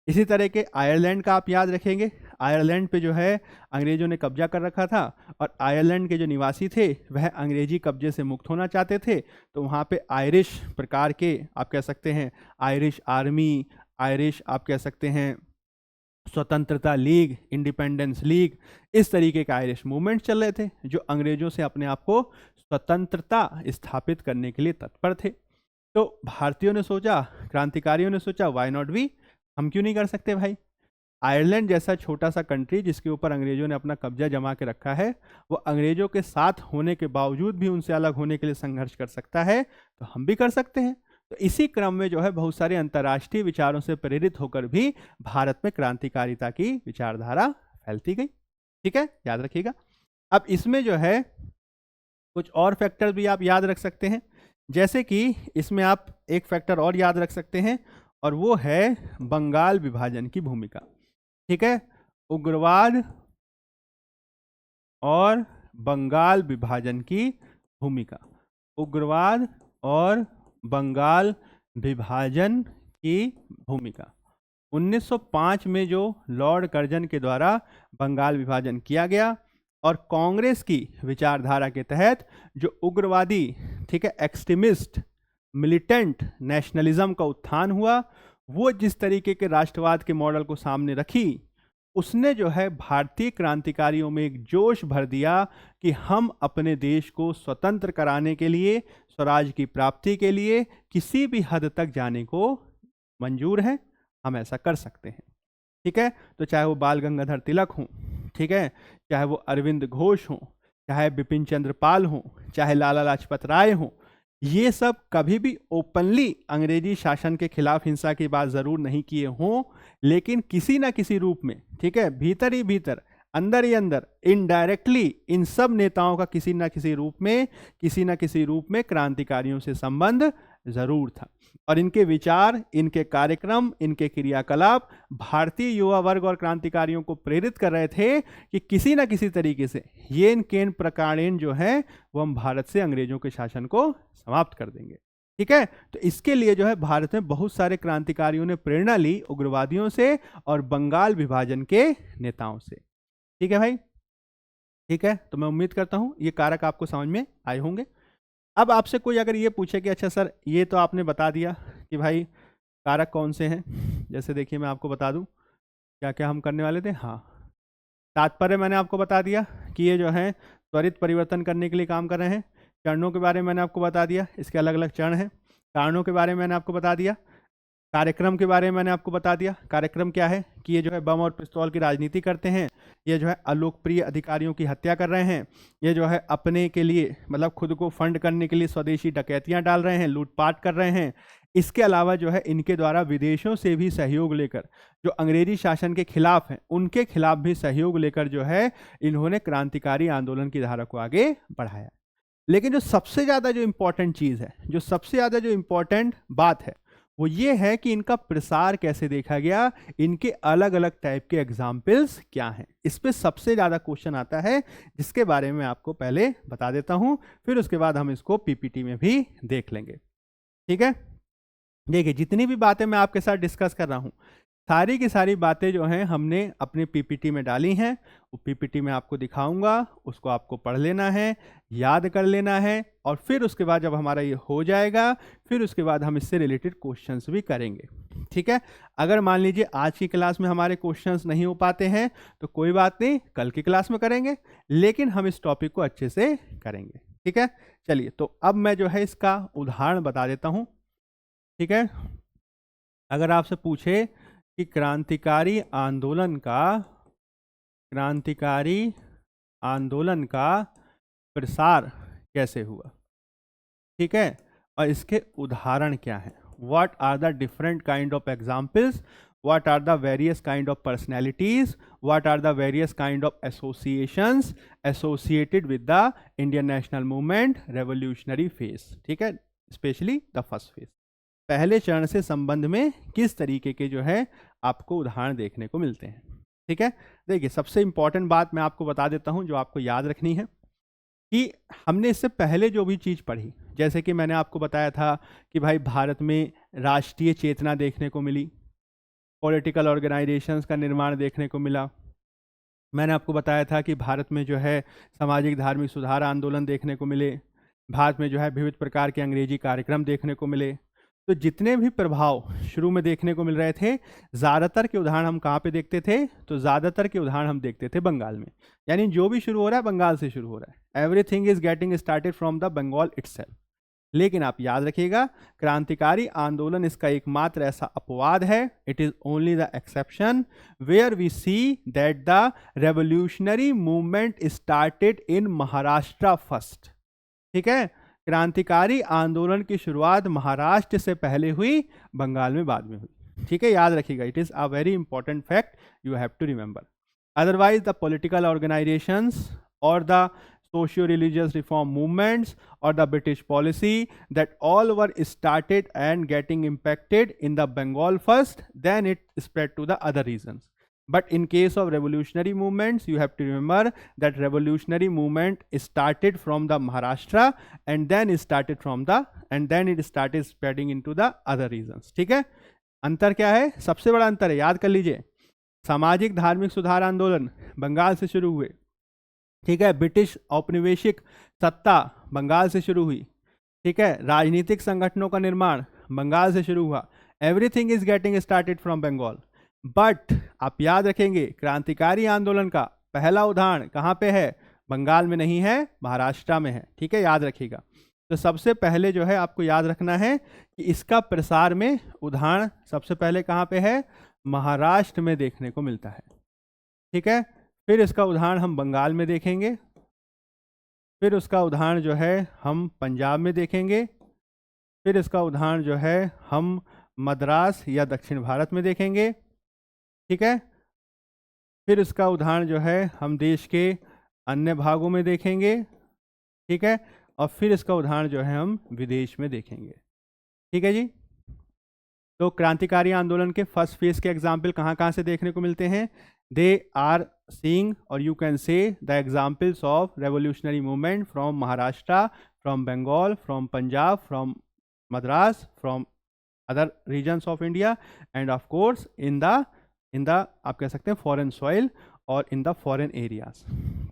इसी तरह के आयरलैंड का आप याद रखेंगे, आयरलैंड पे जो है अंग्रेजों ने कब्जा कर रखा था, और आयरलैंड के जो निवासी थे वह अंग्रेजी कब्जे से मुक्त होना चाहते थे। तो वहाँ पे आयरिश प्रकार के, आप कह सकते हैं आयरिश आर्मी, आयरिश आप कह सकते हैं स्वतंत्रता लीग, इंडिपेंडेंस लीग, इस तरीके का आयरिश मूवमेंट चल रहे थे जो अंग्रेजों से अपने आप को स्वतंत्रता स्थापित करने के लिए तत्पर थे। तो भारतीयों ने सोचा, क्रांतिकारियों ने सोचा, वाई नॉट वी, हम क्यों नहीं कर सकते भाई। आयरलैंड जैसा छोटा सा कंट्री जिसके ऊपर अंग्रेजों ने अपना कब्जा जमा के रखा है, वो अंग्रेजों के साथ होने के बावजूद भी उनसे अलग होने के लिए संघर्ष कर सकता है, तो हम भी कर सकते हैं। तो इसी क्रम में जो है बहुत सारे अंतर्राष्ट्रीय विचारों से प्रेरित होकर भी भारत में क्रांतिकारिता की विचारधारा फैलती गई। ठीक है, याद रखिएगा। अब इसमें जो है कुछ और फैक्टर भी आप याद रख सकते हैं, जैसे कि इसमें आप एक फैक्टर और याद रख सकते हैं, और वो है बंगाल विभाजन की भूमिका। ठीक है, उग्रवाद और बंगाल विभाजन की भूमिका, उग्रवाद और बंगाल विभाजन की भूमिका। 1905 में जो लॉर्ड कर्जन के द्वारा बंगाल विभाजन किया गया और कांग्रेस की विचारधारा के तहत जो उग्रवादी, ठीक है, एक्सट्रीमिस्ट, मिलिटेंट नेशनलिज्म का उत्थान हुआ, वो जिस तरीके के राष्ट्रवाद के मॉडल को सामने रखी, उसने जो है भारतीय क्रांतिकारियों में एक जोश भर दिया कि हम अपने देश को स्वतंत्र कराने के लिए, स्वराज की प्राप्ति के लिए किसी भी हद तक जाने को मंजूर हैं, हम ऐसा कर सकते हैं। ठीक है, तो चाहे वो बाल गंगाधर तिलक हों, ठीक है, चाहे वो अरविंद घोष हों, चाहे बिपिन चंद्र पाल हों, चाहे लाला लाजपत राय हों, ये सब कभी भी ओपनली अंग्रेजी शासन के खिलाफ हिंसा की बात जरूर नहीं किए हों, लेकिन किसी ना किसी रूप में, ठीक है, भीतर ही भीतर, अंदर ही अंदर, इनडायरेक्टली इन सब नेताओं का किसी ना किसी रूप में क्रांतिकारियों से संबंध जरूर था। और इनके विचार, इनके कार्यक्रम, इनके क्रियाकलाप भारतीय युवा वर्ग और क्रांतिकारियों को प्रेरित कर रहे थे कि किसी ना किसी तरीके से येन केन प्रकारेण जो है वो हम भारत से अंग्रेजों के शासन को समाप्त कर देंगे। ठीक है, तो इसके लिए जो है भारत में बहुत सारे क्रांतिकारियों ने प्रेरणा ली उग्रवादियों से और बंगाल विभाजन के नेताओं से। ठीक है भाई, ठीक है, तो मैं उम्मीद करता हूं ये कारक आपको समझ में आए होंगे। अब आपसे कोई अगर ये पूछे कि अच्छा सर, ये तो आपने बता दिया कि भाई कारक कौन से हैं, जैसे देखिए मैं आपको बता दूं क्या क्या हम करने वाले थे। हाँ, तात्पर्य मैंने आपको बता दिया कि ये जो है त्वरित परिवर्तन करने के लिए काम कर रहे हैं। चरणों के बारे में मैंने आपको बता दिया, इसके अलग अलग चरण हैं। कारणों के बारे में मैंने आपको बता दिया। कार्यक्रम के बारे में मैंने आपको बता दिया। कार्यक्रम क्या है कि ये जो है बम और पिस्तौल की राजनीति करते हैं, ये जो है अलोकप्रिय अधिकारियों की हत्या कर रहे हैं, ये जो है अपने के लिए मतलब खुद को फंड करने के लिए स्वदेशी डकैतियां डाल रहे हैं, लूटपाट कर रहे हैं। इसके अलावा जो है इनके द्वारा विदेशों से भी सहयोग लेकर जो अंग्रेजी शासन के खिलाफ हैं उनके खिलाफ भी सहयोग लेकर जो है इन्होंने क्रांतिकारी आंदोलन की धारा को आगे बढ़ाया। लेकिन जो सबसे ज़्यादा जो इम्पोर्टेंट चीज़ है, जो सबसे ज़्यादा जो इम्पोर्टेंट बात है वो ये है कि इनका प्रसार कैसे देखा गया, इनके अलग अलग टाइप के एग्जाम्पल्स क्या हैं। इस पे सबसे ज़्यादा क्वेश्चन आता है, जिसके बारे में आपको पहले बता देता हूँ, फिर उसके बाद हम इसको पीपीटी में भी देख लेंगे। ठीक है, देखिए जितनी भी बातें मैं आपके साथ डिस्कस कर रहा हूँ, सारी की सारी बातें जो हैं हमने अपने पीपीटी में डाली हैं। वो पीपीटी में आपको दिखाऊंगा, उसको आपको पढ़ लेना है, याद कर लेना है, और फिर उसके बाद जब हमारा ये हो जाएगा फिर उसके बाद हम इससे रिलेटेड क्वेश्चंस भी करेंगे। ठीक है, अगर मान लीजिए आज की क्लास में हमारे क्वेश्चंस नहीं हो पाते हैं तो कोई बात नहीं, कल की क्लास में करेंगे, लेकिन हम इस टॉपिक को अच्छे से करेंगे। ठीक है, चलिए तो अब मैं जो है इसका उदाहरण बता देता हूँ। ठीक है, अगर आपसे पूछे कि क्रांतिकारी आंदोलन का प्रसार कैसे हुआ, ठीक है, और इसके उदाहरण क्या हैं, what are the different kind of examples, what are the various kind of personalities, what are the various kind of associations associated with the Indian national movement revolutionary phase। ठीक है, स्पेशली द फर्स्ट फेज, पहले चरण से संबंध में किस तरीके के जो है आपको उदाहरण देखने को मिलते हैं। ठीक है, देखिए सबसे इंपॉर्टेंट बात मैं आपको बता देता हूं जो आपको याद रखनी है कि हमने इससे पहले जो भी चीज़ पढ़ी, जैसे कि मैंने आपको बताया था कि भाई भारत में राष्ट्रीय चेतना देखने को मिली, पॉलिटिकल ऑर्गेनाइजेशंस का निर्माण देखने को मिला। मैंने आपको बताया था कि भारत में जो है सामाजिक धार्मिक सुधार आंदोलन देखने को मिले, भारत में जो है विविध प्रकार के अंग्रेजी कार्यक्रम देखने को मिले। तो जितने भी प्रभाव शुरू में देखने को मिल रहे थे, ज़्यादातर के उदाहरण हम कहाँ पे देखते थे, तो ज़्यादातर के उदाहरण हम देखते थे बंगाल में। यानी जो भी शुरू हो रहा है बंगाल से शुरू हो रहा है, everything is getting started from the Bengal itself. लेकिन आप याद रखिएगा, क्रांतिकारी आंदोलन इसका एकमात्र ऐसा अपवाद है, it is only the exception where we see that the revolutionary movement started in Maharashtra first. ठीक है, क्रांतिकारी आंदोलन की शुरुआत महाराष्ट्र से पहले हुई, बंगाल में बाद में हुई। ठीक है, याद रखिएगा, it is a very important fact you have to remember. Otherwise the political organisations और the socio-religious reform movements or the British policy, that all were started and getting impacted in the Bengal first, then it spread to the other regions. But in case of revolutionary movements, you have to remember that revolutionary movement started from the Maharashtra and then it started spreading into the other regions. ठीक है, अंतर क्या है? सबसे बड़ा अंतर है, याद कर लीजिए, सामाजिक धार्मिक सुधार आंदोलन बंगाल से शुरू हुए, ठीक है, ब्रिटिश औपनिवेशिक सत्ता बंगाल से शुरू हुई, ठीक है, राजनीतिक संगठनों का निर्माण बंगाल से शुरू हुआ, everything is getting started from Bengal. But आप याद रखेंगे, क्रांतिकारी आंदोलन का पहला उदाहरण कहाँ पे है? बंगाल में नहीं है, महाराष्ट्र में है, ठीक है, याद रखिएगा। तो सबसे पहले जो है आपको याद रखना है कि इसका प्रसार में उदाहरण सबसे पहले कहाँ पे है? महाराष्ट्र में देखने को मिलता है, ठीक है। फिर इसका उदाहरण हम बंगाल में देखेंगे, फिर उसका उदाहरण जो है हम पंजाब में देखेंगे, फिर इसका उदाहरण जो है हम मद्रास या दक्षिण भारत में देखेंगे, ठीक है। फिर इसका उदाहरण जो है हम देश के अन्य भागों में देखेंगे, ठीक है, और फिर इसका उदाहरण जो है हम विदेश में देखेंगे, ठीक है जी। तो क्रांतिकारी आंदोलन के फर्स्ट फेज के एग्जाम्पल कहाँ कहाँ से देखने को मिलते हैं? दे आर सीइंग और you can say the examples of revolutionary movement from Maharashtra, from Bengal, from Punjab, from Madras, from other regions of India and of course in the आप कह सकते हैं फॉरेन सॉइल और इन द फॉरेन एरियाज,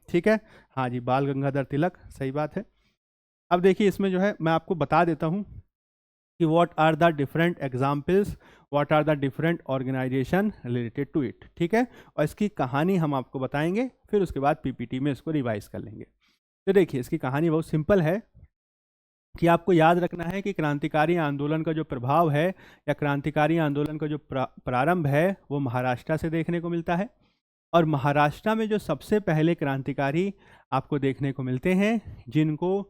ठीक है। हाँ जी, बाल गंगाधर तिलक, सही बात है। अब देखिए इसमें जो है मैं आपको बता देता हूँ कि what are the different examples, what are the different organisation related to it, ठीक है। और इसकी कहानी हम आपको बताएंगे, फिर उसके बाद पीपीटी में इसको रिवाइज कर लेंगे। तो देखिए इसकी कहानी बहुत सिंपल है कि आपको याद रखना है कि क्रांतिकारी आंदोलन का जो प्रभाव है या क्रांतिकारी आंदोलन का जो प्रारंभ है वो महाराष्ट्र से देखने को मिलता है। और महाराष्ट्र में जो सबसे पहले क्रांतिकारी आपको देखने को मिलते हैं, जिनको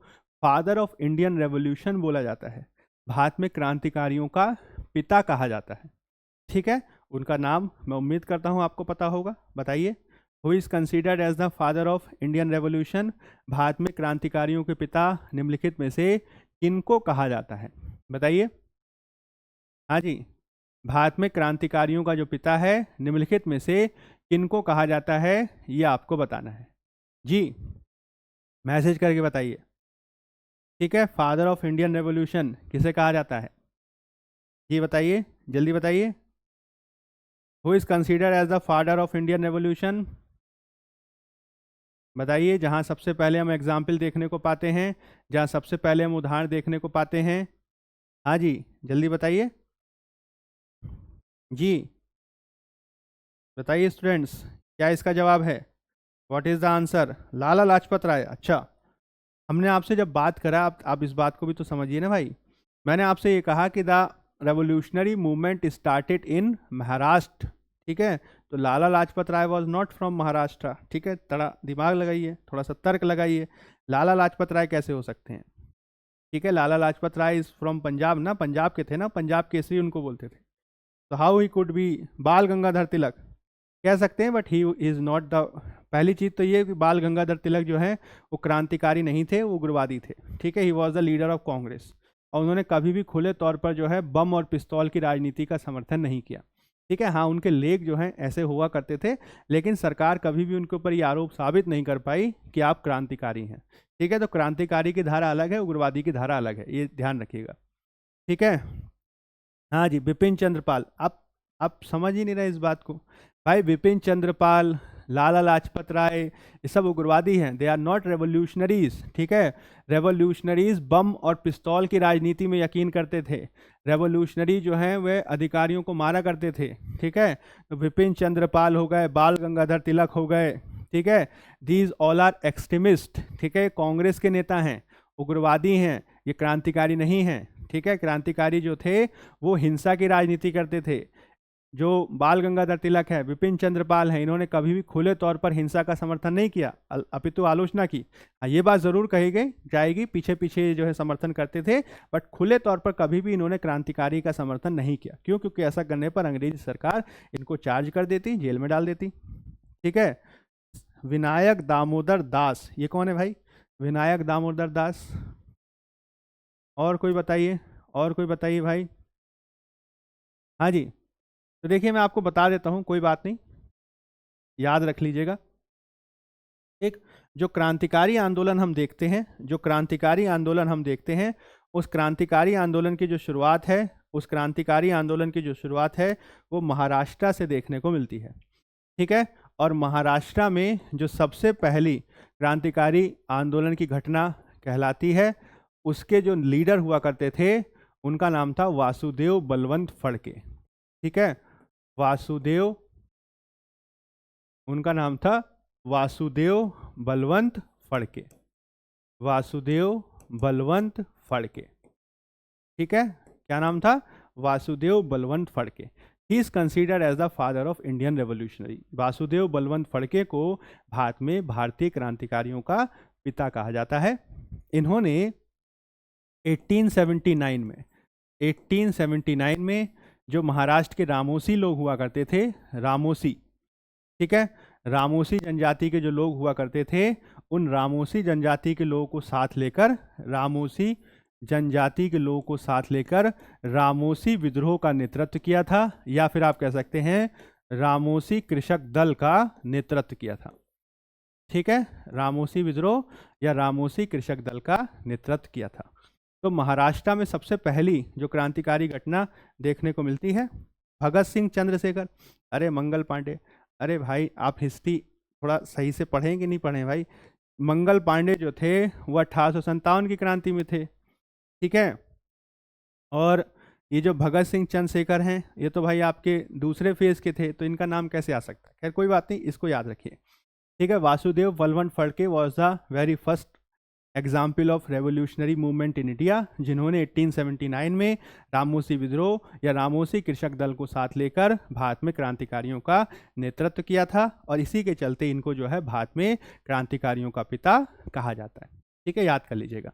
फादर ऑफ इंडियन रेवोल्यूशन बोला जाता है, भारत में क्रांतिकारियों का पिता कहा जाता है, ठीक है, उनका नाम मैं उम्मीद करता हूँ आपको पता होगा। बताइए, who is considered as the father of Indian revolution? Bharat में क्रांतिकारियों के पिता निम्नलिखित में से किनको कहा जाता है? बताइए। हाँ जी, भारत में क्रांतिकारियों का जो पिता है निम्नलिखित में से किनको कहा जाता है, ये आपको बताना है जी, मैसेज करके बताइए, ठीक है। फादर ऑफ इंडियन रेवोल्यूशन किसे कहा जाता है? जी बताइए, जल्दी बताइए। Who is considered as the father of Indian revolution? बताइए, जहाँ सबसे पहले हम एग्जाम्पल देखने को पाते हैं, जहाँ सबसे पहले हम उदाहरण देखने को पाते हैं। हाँ जी, जल्दी बताइए जी, बताइए स्टूडेंट्स, क्या इसका जवाब है? What is the answer? Lala Lajpat Rai. अच्छा, हमने आपसे जब बात करा, आप इस बात को भी तो समझिए ना भाई, मैंने आपसे ये कहा कि the revolutionary movement started in Maharashtra, ठीक है। तो लाला लाजपत राय वॉज नॉट फ्रॉम महाराष्ट्र, ठीक है। थोड़ा दिमाग लगाइए, थोड़ा सा तर्क लगाइए, लाला लाजपत राय कैसे हो सकते हैं? ठीक है, लाला लाजपत राय इज फ्रॉम पंजाब ना, पंजाब के थे ना, पंजाब केसरी उनको बोलते थे। तो हाउ ही कुड बी बाल गंगाधर तिलक? कह सकते हैं, but he is not the, पहली चीज तो ये कि बाल गंगाधर तिलक जो है वो क्रांतिकारी नहीं थे, वो उग्रवादी थे, ठीक है। He was the leader of Congress और उन्होंने कभी भी खुले तौर पर जो है बम और पिस्तौल की राजनीति का समर्थन नहीं किया, ठीक है। हाँ, उनके लेख जो हैं ऐसे हुआ करते थे, लेकिन सरकार कभी भी उनके ऊपर ये आरोप साबित नहीं कर पाई कि आप क्रांतिकारी हैं, ठीक है। तो क्रांतिकारी की धारा अलग है, उग्रवादी की धारा अलग है, ये ध्यान रखिएगा, ठीक है। हाँ जी, बिपिन चंद्रपाल, आप समझ ही नहीं रहे इस बात को भाई। बिपिन चंद्रपाल, लाला लाजपत राय, ये सब उग्रवादी हैं, दे आर नॉट रेवोल्यूशनरीज, ठीक है। रेवोल्यूशनरीज बम और पिस्तौल की राजनीति में यकीन करते थे, रेवोल्यूशनरी जो हैं वे अधिकारियों को मारा करते थे, ठीक है। तो बिपिन चंद्रपाल हो गए, बाल गंगाधर तिलक हो गए, ठीक है, दीज ऑल आर एक्सट्रीमिस्ट, ठीक है, कांग्रेस के नेता हैं, उग्रवादी हैं, ये क्रांतिकारी नहीं हैं, ठीक है। क्रांतिकारी जो थे वो हिंसा की राजनीति करते थे। जो बाल गंगाधर तिलक है, विपिन चंद्रपाल है, इन्होंने कभी भी खुले तौर पर हिंसा का समर्थन नहीं किया, अपितु आलोचना की। ये बात जरूर कही गई जाएगी, पीछे पीछे जो है समर्थन करते थे, बट खुले तौर पर कभी भी इन्होंने क्रांतिकारी का समर्थन नहीं किया। क्यों? क्योंकि ऐसा करने पर अंग्रेजी सरकार इनको चार्ज कर देती, जेल में डाल देती, ठीक है। विनायक दामोदर दास, ये कौन है भाई? विनायक दामोदर दास, और कोई बताइए, और कोई बताइए भाई। हाँ जी, तो देखिए मैं आपको बता देता हूँ, कोई बात नहीं, याद रख लीजिएगा। एक जो क्रांतिकारी आंदोलन हम देखते हैं, जो क्रांतिकारी आंदोलन हम देखते हैं, उस क्रांतिकारी आंदोलन की जो शुरुआत है, उस क्रांतिकारी आंदोलन की जो शुरुआत है वो महाराष्ट्र से देखने को मिलती है। ठीक है। और महाराष्ट्र में जो सबसे पहली क्रांतिकारी आंदोलन की घटना कहलाती है, उसके जो लीडर हुआ करते थे उनका नाम था वासुदेव बलवंत फड़के। ठीक है, वासुदेव, उनका नाम था वासुदेव बलवंत फड़के, वासुदेव बलवंत फड़के। ठीक है, क्या नाम था? Vasudev Balwant Phadke. He is considered as the father of Indian revolutionary. Vasudev Balwant Phadke को भारत में भारतीय क्रांतिकारियों का पिता कहा जाता है। इन्होंने 1879 में जो महाराष्ट्र के रामोसी लोग हुआ करते थे, रामोसी, ठीक है, रामोसी जनजाति के जो लोग हुआ करते थे, उन रामोसी जनजाति के लोगों को साथ लेकर, रामोसी जनजाति के लोगों को साथ लेकर रामोसी विद्रोह का नेतृत्व किया था, या फिर आप कह सकते हैं रामोसी कृषक दल का नेतृत्व किया था। ठीक है, रामोसी विद्रोह या रामोसी कृषक दल का नेतृत्व किया था। तो महाराष्ट्र में सबसे पहली जो क्रांतिकारी घटना देखने को मिलती है, भगत सिंह चंद्रशेखर। अरे मंगल पांडे, अरे भाई आप हिस्ट्री थोड़ा सही से पढ़ें कि नहीं पढ़ें भाई? मंगल पांडे जो थे वह 1857 की क्रांति में थे। ठीक है, और ये जो भगत सिंह चंद्रशेखर हैं, ये तो भाई आपके दूसरे फेज के थे, तो इनका नाम कैसे आ सकता है? खैर कोई बात नहीं, इसको याद रखिए। ठीक है, Vasudev Balwant Phadke was the very first example of revolutionary movement in India, जिन्होंने 1879 में रामोसी विद्रोह या रामोसी कृषक दल को साथ लेकर भारत में क्रांतिकारियों का नेतृत्व किया था, और इसी के चलते इनको जो है भारत में क्रांतिकारियों का पिता कहा जाता है। ठीक है, याद कर लीजिएगा।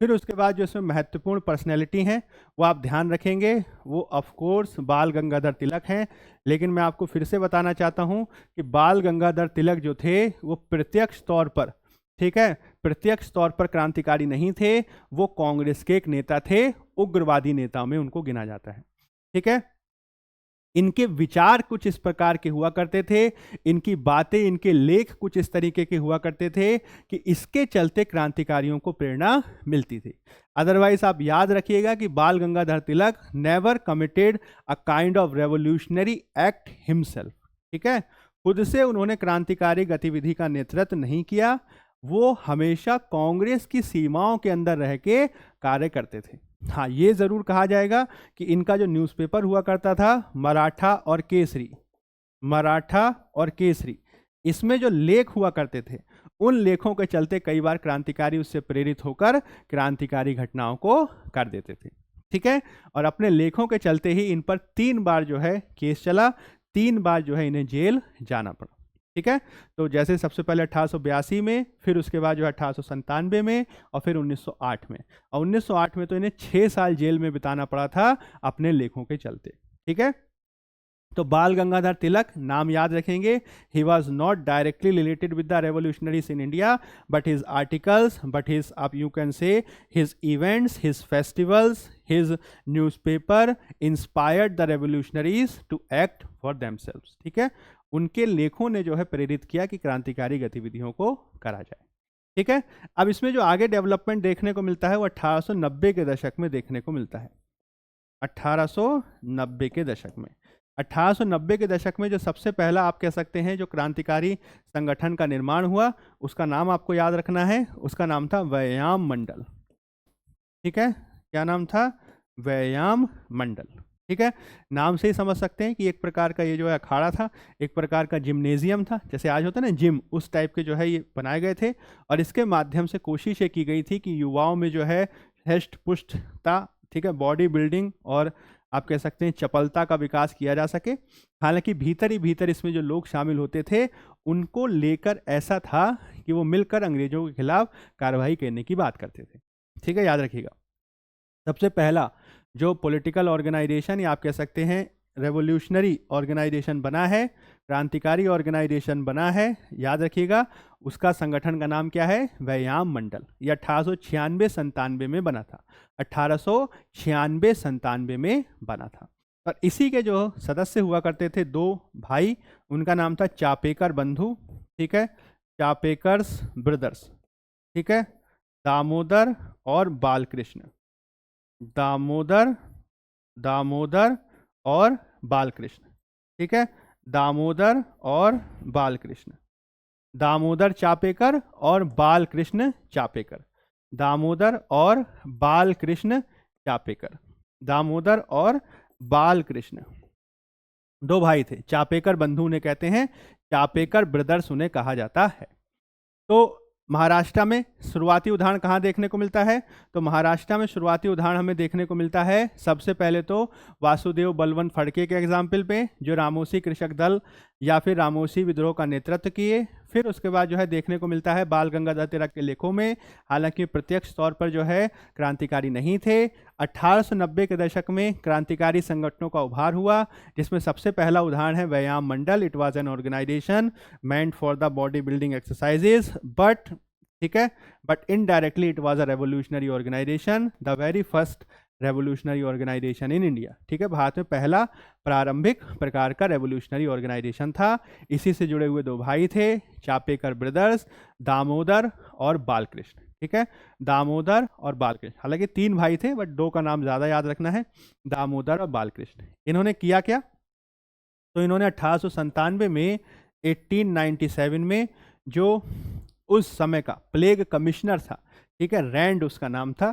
फिर उसके बाद जो इसमें महत्वपूर्ण पर्सनैलिटी हैं वो आप ध्यान रखेंगे, वो ऑफ कोर्स बाल गंगाधर तिलक हैं। लेकिन मैं आपको फिर से बताना चाहता हूं कि बाल गंगाधर तिलक जो थे वो प्रत्यक्ष तौर पर, ठीक है, प्रत्यक्ष तौर पर क्रांतिकारी नहीं थे, वो कांग्रेस के एक नेता थे, उग्रवादी नेता में उनको गिना जाता है। ठीक है, इनके विचार कुछ इस प्रकार के हुआ करते थे, इनकी बातें, इनके लेख कुछ इस तरीके के हुआ करते थे कि इसके चलते क्रांतिकारियों को प्रेरणा मिलती थी। अदरवाइज आप याद रखिएगा कि Bal Gangadhar Tilak never committed a kind of revolutionary act himself. ठीक है, खुद से उन्होंने क्रांतिकारी गतिविधि का नेतृत्व नहीं किया, वो हमेशा कांग्रेस की सीमाओं के अंदर रह के कार्य करते थे। हाँ, ये जरूर कहा जाएगा कि इनका जो न्यूज़पेपर हुआ करता था मराठा और केसरी, मराठा और केसरी, इसमें जो लेख हुआ करते थे, उन लेखों के चलते कई बार क्रांतिकारी उससे प्रेरित होकर क्रांतिकारी घटनाओं को कर देते थे। ठीक है, और अपने लेखों के चलते ही इन पर 3 बार जो है केस चला, 3 बार जो है इन्हें जेल जाना पड़ा। ठीक है, तो जैसे सबसे पहले 1882 में, फिर उसके बाद जो है 1897 में, और फिर 1908 में, और 1908 में तो इन्हें 6 साल जेल में बिताना पड़ा था अपने लेखों के चलते। ठीक है, तो बाल गंगाधर तिलक नाम याद रखेंगे। He was not directly related with the revolutionaries in India, but his articles, but his, आप you can say his events, his festivals, his newspaper inspired the revolutionaries to act for themselves. ठीक है, उनके लेखों ने जो है प्रेरित किया कि क्रांतिकारी गतिविधियों को करा जाए। ठीक है, अब इसमें जो आगे डेवलपमेंट देखने को मिलता है वो 1890 के दशक में देखने को मिलता है। 1890 के दशक में, 1890 के दशक में जो सबसे पहला आप कह सकते हैं जो क्रांतिकारी संगठन का निर्माण हुआ, उसका नाम आपको याद रखना है, उसका नाम था व्यायाम मंडल। ठीक है, क्या नाम था? व्यायाम मंडल। ठीक है, नाम से ही समझ सकते हैं कि एक प्रकार का ये जो है अखाड़ा था, एक प्रकार का जिम्नेजियम था, जैसे आज होता है ना जिम, उस टाइप के जो है ये बनाए गए थे, और इसके माध्यम से कोशिश ये की गई थी कि युवाओं में जो है हष्ट पुष्टता, ठीक है, बॉडी बिल्डिंग और आप कह सकते हैं चपलता का विकास किया जा सके। हालांकि भीतर ही भीतर इसमें जो लोग शामिल होते थे उनको लेकर ऐसा था कि वो मिलकर अंग्रेजों के खिलाफ कार्रवाई करने की बात करते थे। ठीक है, याद रखिएगा। सबसे पहला जो पॉलिटिकल ऑर्गेनाइजेशन या आप कह सकते हैं रेवोल्यूशनरी ऑर्गेनाइजेशन बना है, क्रांतिकारी ऑर्गेनाइजेशन बना है, याद रखिएगा, उसका संगठन का नाम क्या है? व्यायाम मंडल। यह 1896-97 में बना था, 1896-97 में बना था। और इसी के जो सदस्य हुआ करते थे दो भाई, उनका नाम था चापेकर बंधु, ठीक है, चापेकर्स ब्रदर्स, ठीक है, दामोदर और बालकृष्ण, दामोदर, दामोदर और बालकृष्ण, ठीक है, दामोदर और बालकृष्ण, दामोदर चापेकर और बालकृष्ण चापेकर, दामोदर और बालकृष्ण चापेकर, दामोदर और बालकृष्ण, दो भाई थे, चापेकर बंधु उन्हें कहते हैं, चापेकर ब्रदर्स उन्हें कहा जाता है। तो महाराष्ट्र में शुरुआती उदाहरण कहाँ देखने को मिलता है? तो महाराष्ट्र में शुरुआती उदाहरण हमें देखने को मिलता है सबसे पहले तो वासुदेव बलवंत फड़के के एग्जाम्पल पे, जो रामोसी कृषक दल या फिर रामोसी विद्रोह का नेतृत्व किए। फिर उसके बाद जो है देखने को मिलता है बाल गंगाधर तिलक के लेखों में, हालांकि प्रत्यक्ष तौर पर जो है क्रांतिकारी नहीं थे। 1890 के दशक में क्रांतिकारी संगठनों का उभार हुआ, जिसमें सबसे पहला उदाहरण है Vyayam Mandal. It was an organization meant for the body building exercises, but ठीक है, but indirectly it was a revolutionary organization, the very first revolutionary organization in India, ठीक है, भारत में पहला प्रारंभिक प्रकार का रेवोल्यूशनरी ऑर्गेनाइजेशन था। इसी से जुड़े हुए दो भाई थे, चापेकर ब्रदर्स, दामोदर और बालकृष्ण, ठीक है, दामोदर और बालकृष्ण। हालांकि तीन भाई थे बट दो का नाम ज़्यादा याद रखना है, दामोदर और बालकृष्ण। इन्होंने किया क्या? तो इन्होंने 1897 में 1897 में जो उस समय का प्लेग कमिश्नर था, ठीक है, रैंड उसका नाम था,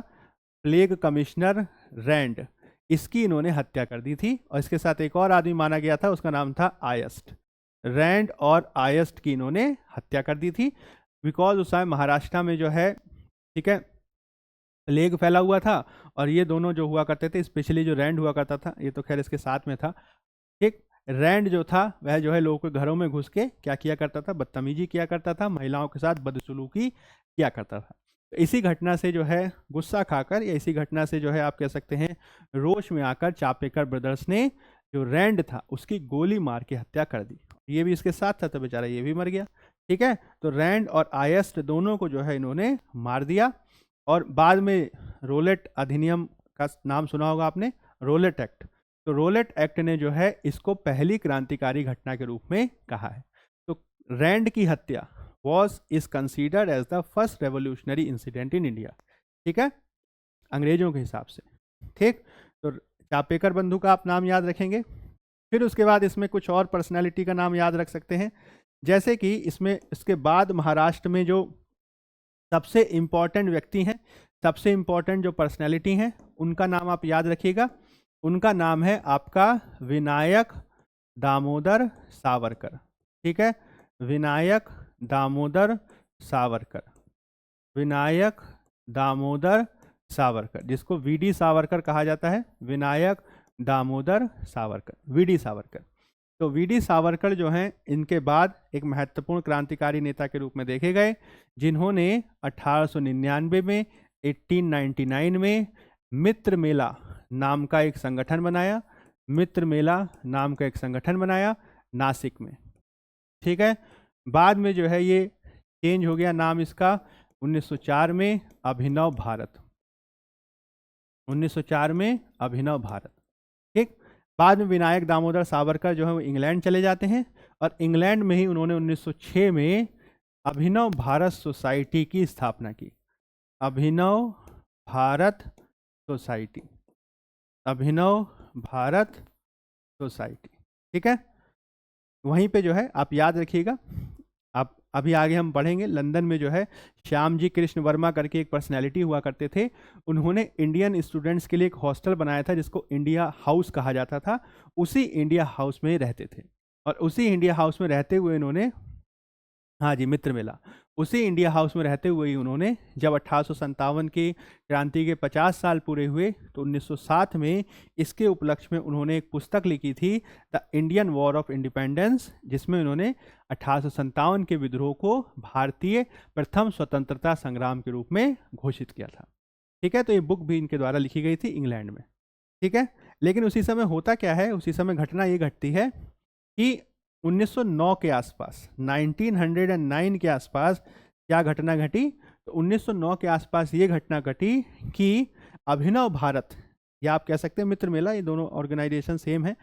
प्लेग कमिश्नर रैंड, इसकी इन्होंने हत्या कर दी थी। और इसके साथ एक और आदमी माना गया था, उसका नाम था आयस्ट। रैंड और आयस्ट की इन्होंने हत्या कर दी थी, बिकॉज उस समय महाराष्ट्र में जो है, ठीक है, प्लेग फैला हुआ था। और ये दोनों जो हुआ करते थे, स्पेशली जो रैंड हुआ करता था, ये तो खैर इसके साथ में था, ठीक, रैंड जो था वह जो है लोगों के घरों में घुस के क्या किया करता था? बदतमीजी किया करता था, महिलाओं के साथ बदसलूकी किया करता था। तो इसी घटना से जो है गुस्सा खाकर, या इसी घटना से जो है आप कह सकते हैं रोष में आकर, चापेकर ब्रदर्स ने जो रैंड था उसकी गोली मार के हत्या कर दी। ये भी इसके साथ था तो बेचारा ये भी मर गया, ठीक है। तो रैंड और आयस्ट दोनों को जो है इन्होंने मार दिया। और बाद में रोलेट अधिनियम का नाम सुना होगा आपने, रोलेट एक्ट। तो रोलेट एक्ट ने जो है इसको पहली क्रांतिकारी घटना के रूप में कहा है। तो रैंड की हत्या is considered as the first revolutionary incident in India, ठीक है, अंग्रेजों के हिसाब से, ठीक। तो चापेकर बंधु का आप नाम याद रखेंगे। फिर उसके बाद इसमें कुछ और पर्सनैलिटी का नाम याद रख सकते हैं, जैसे कि इसमें इसके बाद महाराष्ट्र में जो सबसे इम्पॉर्टेंट व्यक्ति हैं, सबसे इम्पॉर्टेंट जो पर्सनैलिटी हैं, उनका नाम आप याद रखिएगा। उनका नाम है आपका विनायक दामोदर सावरकर, ठीक है, विनायक दामोदर सावरकर, विनायक दामोदर सावरकर, जिसको वीडी सावरकर कहा जाता है, विनायक दामोदर सावरकर, वीडी सावरकर। तो वीडी सावरकर जो हैं इनके बाद एक महत्वपूर्ण क्रांतिकारी नेता के रूप में देखे गए, जिन्होंने 1899 में, 1899 में मित्र मेला नाम का एक संगठन बनाया, मित्र मेला नाम का एक संगठन बनाया नासिक में, ठीक है। बाद में जो है ये चेंज हो गया नाम इसका 1904 में अभिनव भारत, 1904 में अभिनव भारत, ठीक। बाद में विनायक दामोदर सावरकर जो है वो इंग्लैंड चले जाते हैं, और इंग्लैंड में ही उन्होंने 1906 में अभिनव भारत सोसाइटी की स्थापना की, अभिनव भारत सोसाइटी, अभिनव भारत सोसाइटी, ठीक है। वहीं पे जो है आप याद रखिएगा। आप अभी आगे हम पढ़ेंगे, लंदन में जो है श्यामजी कृष्ण वर्मा करके एक पर्सनैलिटी हुआ करते थे, उन्होंने इंडियन स्टूडेंट्स के लिए एक हॉस्टल बनाया था जिसको इंडिया हाउस कहा जाता था। उसी इंडिया हाउस में रहते थे, और उसी इंडिया हाउस में रहते हुए इन्होंने, हाँ जी, मित्र मेला, उसी इंडिया हाउस में रहते हुए ही उन्होंने जब 1857 की क्रांति के 50 साल पूरे हुए तो 1907 में इसके उपलक्ष्य में उन्होंने एक पुस्तक लिखी थी, the Indian war of independence, जिसमें उन्होंने 1857 के विद्रोह को भारतीय प्रथम स्वतंत्रता संग्राम के रूप में घोषित किया था, ठीक है। तो ये बुक भी इनके द्वारा लिखी गई थी इंग्लैंड में, ठीक है। लेकिन उसी समय होता क्या है, उसी समय घटना ये घटती है कि 1909 के आसपास, 1909 के आसपास क्या घटना घटी? तो 1909 के आसपास ये घटना घटी कि अभिनव भारत या आप कह सकते हैं मित्र मेला, ये दोनों ऑर्गेनाइजेशन सेम है।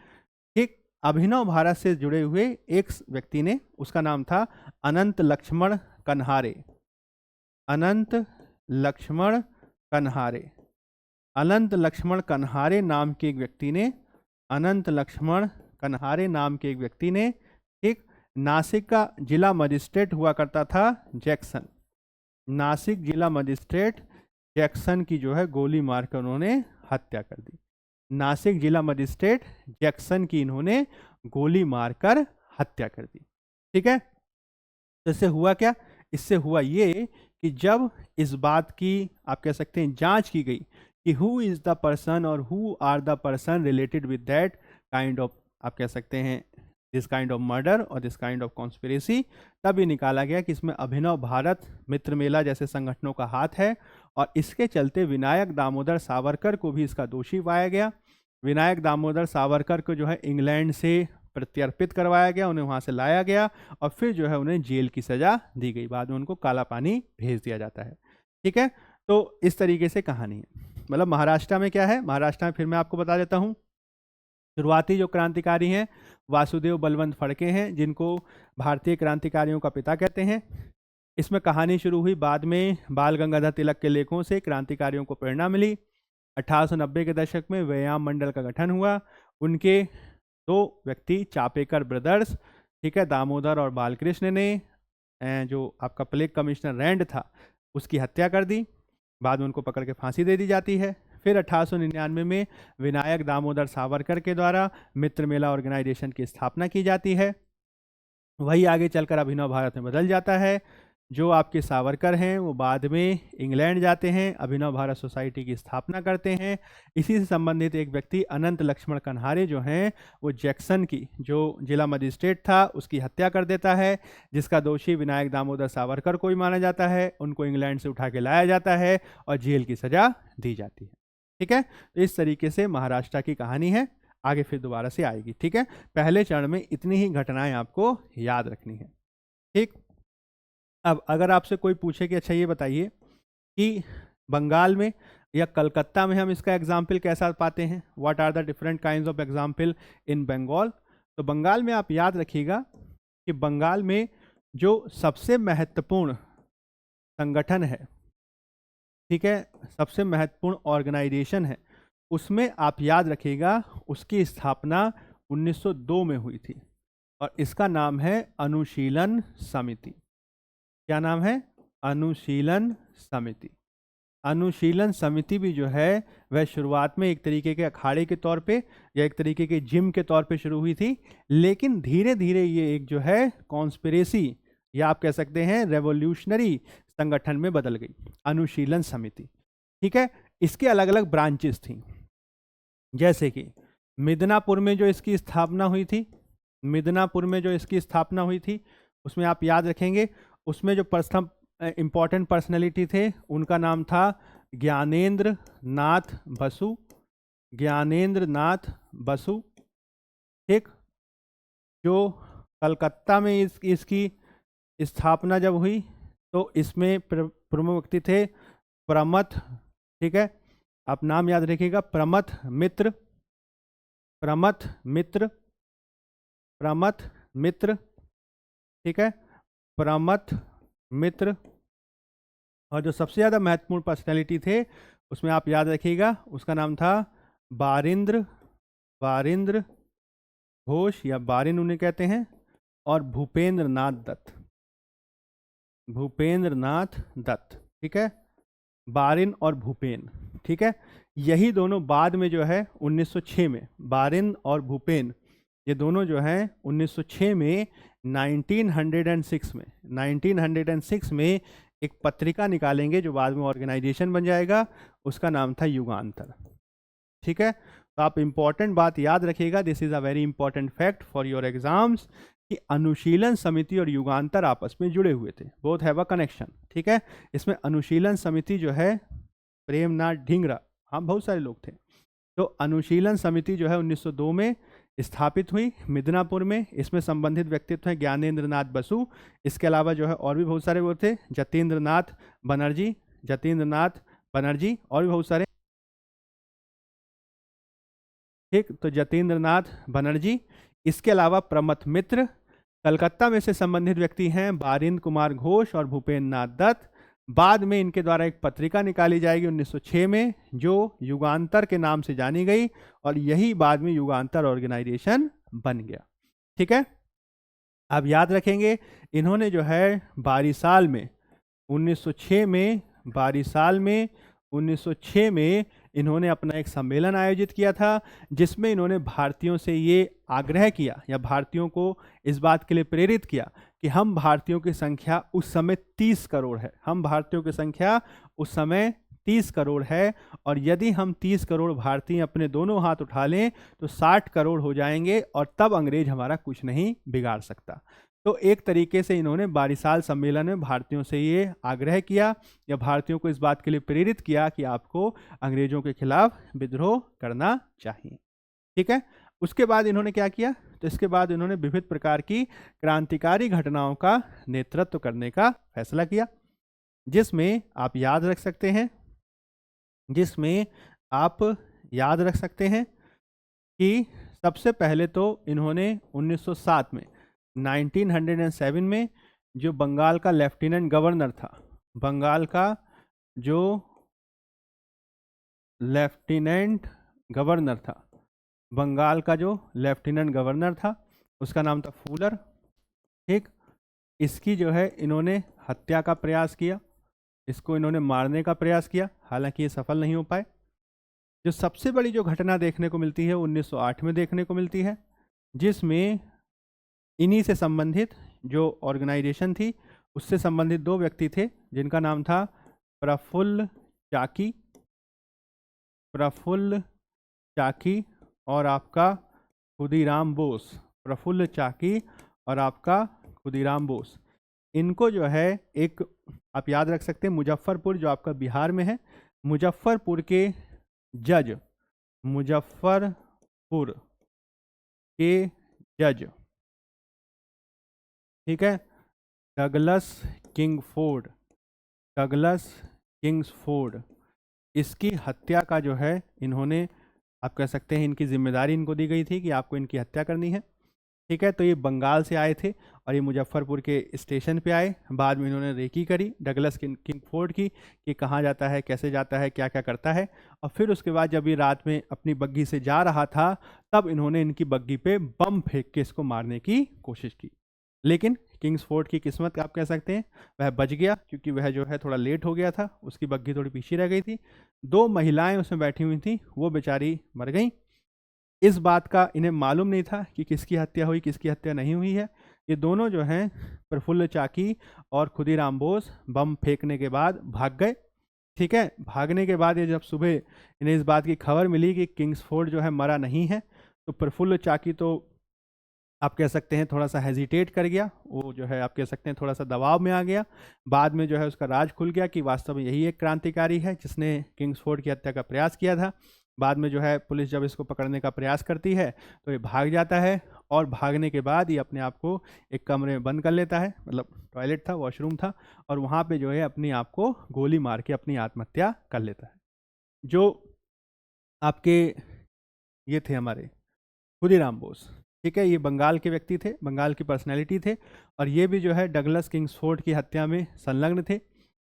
ठीक, अभिनव भारत से जुड़े हुए एक व्यक्ति ने, उसका नाम था अनंत लक्ष्मण कन्हारे। अनंत लक्ष्मण कन्हारे। अनंत लक्ष्मण कन्हारे नाम के एक व्यक्ति ने, अनंत लक्ष्मण कन्हारे नाम के एक व्यक्ति ने, ठीक, नासिक का जिला मजिस्ट्रेट हुआ करता था जैक्सन, नासिक जिला मजिस्ट्रेट जैक्सन की जो है गोली मारकर उन्होंने हत्या कर दी। नासिक जिला मजिस्ट्रेट जैक्सन की इन्होंने गोली मारकर हत्या कर दी। ठीक है, तो इससे हुआ क्या? इससे हुआ ये कि जब इस बात की आप कह सकते हैं जांच की गई कि हु इज द पर्सन और who are the person related with that kind of, आप कह सकते हैं दिस काइंड ऑफ मर्डर और दिस काइंड ऑफ कॉन्स्पिरेसी, तब ये निकाला गया कि इसमें अभिनव भारत, मित्र मेला जैसे संगठनों का हाथ है। और इसके चलते विनायक दामोदर सावरकर को भी इसका दोषी पाया गया। विनायक दामोदर सावरकर को जो है इंग्लैंड से प्रत्यर्पित करवाया गया, उन्हें वहां से लाया गया और फिर जो है उन्हें जेल की सजा दी गई। बाद में उनको काला पानी भेज दिया जाता है। ठीक है, तो इस तरीके से कहानी है। मतलब महाराष्ट्र में क्या है, महाराष्ट्र में फिर मैं आपको बता देता हूँ, शुरुआती जो क्रांतिकारी हैं वासुदेव बलवंत फड़के हैं, जिनको भारतीय क्रांतिकारियों का पिता कहते हैं। इसमें कहानी शुरू हुई, बाद में बाल गंगाधर तिलक के लेखों से क्रांतिकारियों को प्रेरणा मिली। 1890 के दशक में व्यायाम मंडल का गठन हुआ। उनके दो व्यक्ति चापेकर ब्रदर्स, ठीक है, दामोदर और बालकृष्ण ने जो आपका प्लेग कमिश्नर रैंड था उसकी हत्या कर दी। बाद में उनको पकड़ के फांसी दे दी जाती है। फिर 1899 में विनायक दामोदर सावरकर के द्वारा मित्र मेला ऑर्गेनाइजेशन की स्थापना की जाती है। वही आगे चलकर अभिनव भारत में बदल जाता है। जो आपके सावरकर हैं वो बाद में इंग्लैंड जाते हैं, अभिनव भारत सोसाइटी की स्थापना करते हैं। इसी से संबंधित एक व्यक्ति अनंत लक्ष्मण कन्हारे जो हैं वो जैक्सन की जो जिला मजिस्ट्रेट था उसकी हत्या कर देता है, जिसका दोषी विनायक दामोदर सावरकर को ही माना जाता है। उनको इंग्लैंड से उठा के लाया जाता है और जेल की सजा दी जाती है। ठीक है, तो इस तरीके से महाराष्ट्र की कहानी है। आगे फिर दोबारा से आएगी। ठीक है, पहले चरण में इतनी ही घटनाएं आपको याद रखनी है। ठीक, अब अगर आपसे कोई पूछे कि अच्छा ये बताइए कि बंगाल में या कलकत्ता में हम इसका एग्जाम्पल कैसा पाते हैं, what are the different kinds of example in Bengal, तो बंगाल में आप याद रखिएगा कि बंगाल में जो सबसे महत्वपूर्ण संगठन है, ठीक है, सबसे महत्वपूर्ण ऑर्गेनाइजेशन है, उसमें आप याद रखिएगा उसकी स्थापना 1902 में हुई थी और इसका नाम है अनुशीलन समिति। क्या नाम है? अनुशीलन समिति। अनुशीलन समिति भी जो है वह शुरुआत में एक तरीके के अखाड़े के तौर पे या एक तरीके के जिम के तौर पे शुरू हुई थी, लेकिन धीरे धीरे ये एक जो है कॉन्स्पिरेसी या आप कह सकते हैं रेवोल्यूशनरी संगठन में बदल गई, अनुशीलन समिति। ठीक है, इसके अलग अलग ब्रांचेस थी, जैसे कि मिदनापुर में जो इसकी स्थापना हुई थी, मिदनापुर में जो इसकी स्थापना हुई थी उसमें आप याद रखेंगे उसमें जो प्रथम इम्पॉर्टेंट पर्सनैलिटी थे उनका नाम था ज्ञानेंद्र नाथ बसु। ज्ञानेंद्र नाथ बसु। ठीक, जो कलकत्ता में इसकी स्थापना जब हुई तो इसमें प्रमुख व्यक्ति थे प्रमथ। ठीक है, आप नाम याद रखिएगा, प्रमथ मित्र, प्रमथ मित्र, प्रमथ मित्र। ठीक है, प्रमथ मित्र। और जो सबसे ज़्यादा महत्वपूर्ण पर्सनैलिटी थे उसमें आप याद रखिएगा उसका नाम था बारिंद्र, बारिंद्र घोष या बारिन उन्हें कहते हैं, और भूपेंद्र नाथ दत्त, भूपेंद्र नाथ दत्त। ठीक है, बारिन और भूपेन। ठीक है, यही दोनों बाद में जो है 1906 में, बारिन और भूपेन ये दोनों जो हैं 1906 में 1906 में एक पत्रिका निकालेंगे जो बाद में ऑर्गेनाइजेशन बन जाएगा, उसका नाम था युगांतर। ठीक है, तो आप इंपॉर्टेंट बात याद रखिएगा, this is a very important fact for your exams, कि अनुशीलन समिति और युगांतर आपस में जुड़े हुए थे, बोथ हैव अ कनेक्शन। ठीक है, इसमें अनुशीलन समिति जो है प्रेमनाथ ढींगरा, हाँ बहुत सारे लोग थे। तो अनुशीलन समिति जो है 1902 में स्थापित हुई मिदनापुर में। इसमें संबंधित व्यक्तित्व हैं ज्ञानेंद्र नाथ बसु, इसके अलावा जो है और भी बहुत सारे वो थे, जतीन्द्र नाथ बनर्जी, जतीन्द्र नाथ बनर्जी और भी बहुत सारे ठीक, तो जतीन्द्र नाथ बनर्जी। इसके अलावा प्रमथ मित्र। कलकत्ता में से संबंधित व्यक्ति हैं बारिंद कुमार घोष और भूपेन्द्र नाथ दत्त। बाद में इनके द्वारा एक पत्रिका निकाली जाएगी 1906 में, जो युगांतर के नाम से जानी गई, और यही बाद में युगांतर ऑर्गेनाइजेशन बन गया। ठीक है, अब याद रखेंगे इन्होंने जो है बारीसाल में 1906 में, बारीसाल में 1906 में इन्होंने अपना एक सम्मेलन आयोजित किया था, जिसमें इन्होंने भारतीयों से ये आग्रह किया या भारतीयों को इस बात के लिए प्रेरित किया कि हम भारतीयों की संख्या उस समय 30 करोड़ है, हम भारतीयों की संख्या उस समय 30 करोड़ है, और यदि हम 30 करोड़ भारतीय अपने दोनों हाथ उठा लें तो 60 करोड़ हो जाएंगे, और तब अंग्रेज हमारा कुछ नहीं बिगाड़ सकता। तो एक तरीके से इन्होंने बारीसाल सम्मेलन में भारतीयों से ये आग्रह किया या भारतीयों को इस बात के लिए प्रेरित किया कि आपको अंग्रेजों के खिलाफ विद्रोह करना चाहिए। ठीक है, उसके बाद इन्होंने क्या किया, तो इसके बाद इन्होंने विविध प्रकार की क्रांतिकारी घटनाओं का नेतृत्व करने का फैसला किया, जिसमें आप याद रख सकते हैं, कि सबसे पहले तो इन्होंने 1907 में 1907 में जो बंगाल का लेफ्टिनेंट गवर्नर था, बंगाल का जो लेफ्टिनेंट गवर्नर था, बंगाल का जो लेफ्टिनेंट गवर्नर था उसका नाम था फूलर। ठीक, इसकी जो है इन्होंने हत्या का प्रयास किया, इसको इन्होंने मारने का प्रयास किया, हालांकि ये सफल नहीं हो पाए। जो सबसे बड़ी जो घटना देखने को मिलती है 1908 में देखने को मिलती है, जिसमें इन्हीं से संबंधित जो ऑर्गेनाइजेशन थी उससे संबंधित दो व्यक्ति थे, जिनका नाम था प्रफुल्ल चाकी और आपका खुदीराम बोस। प्रफुल्ल चाकी और आपका खुदीराम बोस, इनको जो है एक आप याद रख सकते हैं, मुजफ्फरपुर जो आपका बिहार में है, मुजफ्फरपुर के जज, मुजफ्फरपुर के जज, ठीक है, डगलस किंग्सफोर्ड, इसकी हत्या का जो है इन्होंने, आप कह सकते हैं इनकी जिम्मेदारी इनको दी गई थी कि आपको इनकी हत्या करनी है। ठीक है, तो ये बंगाल से आए थे और ये मुजफ्फरपुर के स्टेशन पे आए। बाद में इन्होंने रेकी करी डगलस किंगफोर्ड की कि कहाँ जाता है, कैसे जाता है, क्या क्या करता है, और फिर उसके बाद जब ये रात में अपनी बग्घी से जा रहा था तब इन्होंने इनकी बग्घी पे बम फेंक के इसको मारने की कोशिश की। लेकिन किंग्सफोर्ड की किस्मत आप कह सकते हैं वह बच गया, क्योंकि वह जो है थोड़ा लेट हो गया था, उसकी बग्घी थोड़ी पीछे रह गई थी। दो महिलाएं उसमें बैठी हुई थी, वो बेचारी मर गई। इस बात का इन्हें मालूम नहीं था कि किसकी हत्या हुई, किसकी हत्या नहीं हुई है। ये दोनों जो हैं प्रफुल्ल चाकी और खुदीराम बोस बम फेंकने के बाद भाग गए। ठीक है, भागने के बाद ये जब सुबह इन्हें इस बात की खबर मिली कि किंग्सफोर्ड जो है मरा नहीं है, तो प्रफुल्ल चाकी तो आप कह सकते हैं थोड़ा सा हेजिटेट कर गया, वो जो है आप कह सकते हैं थोड़ा सा दबाव में आ गया। बाद में जो है उसका राज खुल गया कि वास्तव में यही एक क्रांतिकारी है जिसने किंग्सफोर्ड की हत्या का प्रयास किया था। बाद में जो है पुलिस जब इसको पकड़ने का प्रयास करती है तो ये भाग जाता है, और भागने के बाद ये अपने आप को एक कमरे में बंद कर लेता है, मतलब टॉयलेट था, वॉशरूम था, और वहाँ पे जो है अपने आप को गोली मार के अपनी आत्महत्या कर लेता है। जो आपके ये थे हमारे खुदीराम बोस, ठीक है, ये बंगाल के व्यक्ति थे, बंगाल की पर्सनैलिटी थे, और ये भी जो है डगलस किंग्सफोर्ड की हत्या में संलग्न थे।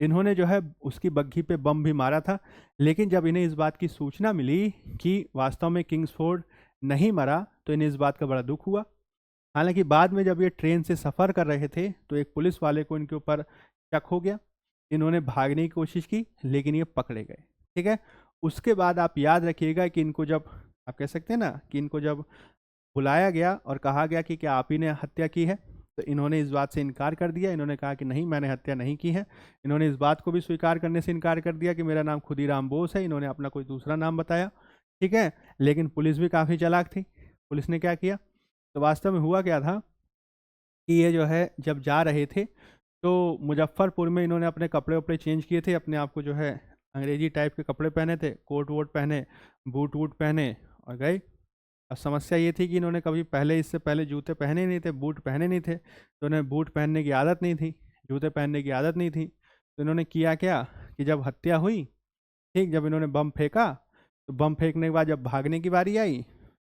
इन्होंने जो है उसकी बग्घी पे बम भी मारा था। लेकिन जब इन्हें इस बात की सूचना मिली कि वास्तव में किंग्सफोर्ड नहीं मरा तो इन्हें इस बात का बड़ा दुख हुआ। हालांकि बाद में जब ये ट्रेन से सफ़र कर रहे थे तो एक पुलिस वाले को इनके ऊपर शक हो गया। इन्होंने भागने की कोशिश की लेकिन ये पकड़े गए। ठीक है, उसके बाद आप याद रखिएगा कि इनको जब आप कह सकते हैं ना कि इनको जब बुलाया गया और कहा गया कि क्या आप ही ने हत्या की है, तो इन्होंने इस बात से इनकार कर दिया। इन्होंने कहा कि नहीं, मैंने हत्या नहीं की है। इन्होंने इस बात को भी स्वीकार करने से इनकार कर दिया कि मेरा नाम खुदीराम बोस है। इन्होंने अपना कोई दूसरा नाम बताया। ठीक है, लेकिन पुलिस भी काफ़ी चालाक थी। पुलिस ने क्या किया, तो वास्तव में हुआ क्या था कि ये जो है जब जा रहे थे तो मुजफ्फरपुर में इन्होंने अपने कपड़े वपड़े चेंज किए थे, अपने आप को जो है अंग्रेजी टाइप के कपड़े पहने थे, कोट वोट पहने, बूट वूट पहने और गए। अब समस्या ये थी कि इन्होंने कभी पहले इससे पहले जूते पहने नहीं थे, बूट पहने नहीं थे, तो इन्हें बूट पहनने की आदत नहीं थी, जूते पहनने की आदत नहीं थी। तो इन्होंने किया क्या कि जब हत्या हुई, ठीक, जब इन्होंने बम फेंका तो बम फेंकने के बाद जब भागने की बारी आई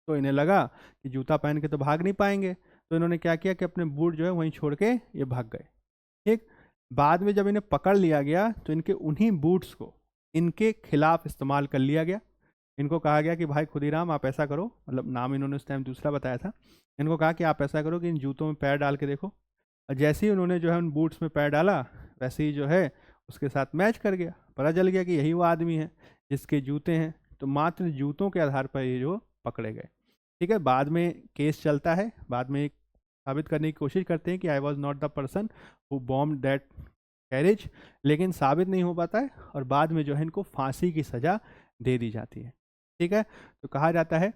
तो इन्हें लगा कि जूता पहन के तो भाग नहीं पाएंगे, तो इन्होंने क्या किया कि अपने बूट जो है वहीं छोड़ के ये भाग गए। ठीक, बाद में जब इन्हें पकड़ लिया गया तो इनके उन्हीं बूट्स को इनके खिलाफ इस्तेमाल कर लिया गया। इनको कहा गया कि भाई खुदीराम आप ऐसा करो, मतलब नाम इन्होंने उस टाइम दूसरा बताया था, इनको कहा कि आप ऐसा करो कि इन जूतों में पैर डाल के देखो। और जैसे ही उन्होंने जो है उन बूट्स में पैर डाला, वैसे ही जो है उसके साथ मैच कर गया, पता चल गया कि यही वो आदमी है जिसके जूते हैं। तो मात्र जूतों के आधार पर ये जो पकड़े गए। ठीक है, बाद में केस चलता है, बाद में एक साबित करने की कोशिश करते हैं कि I was not the person who bomb that carriage, लेकिन साबित नहीं हो पाता है और बाद में जो है इनको फांसी की सज़ा दे दी जाती है। ठीक है, तो कहा जाता है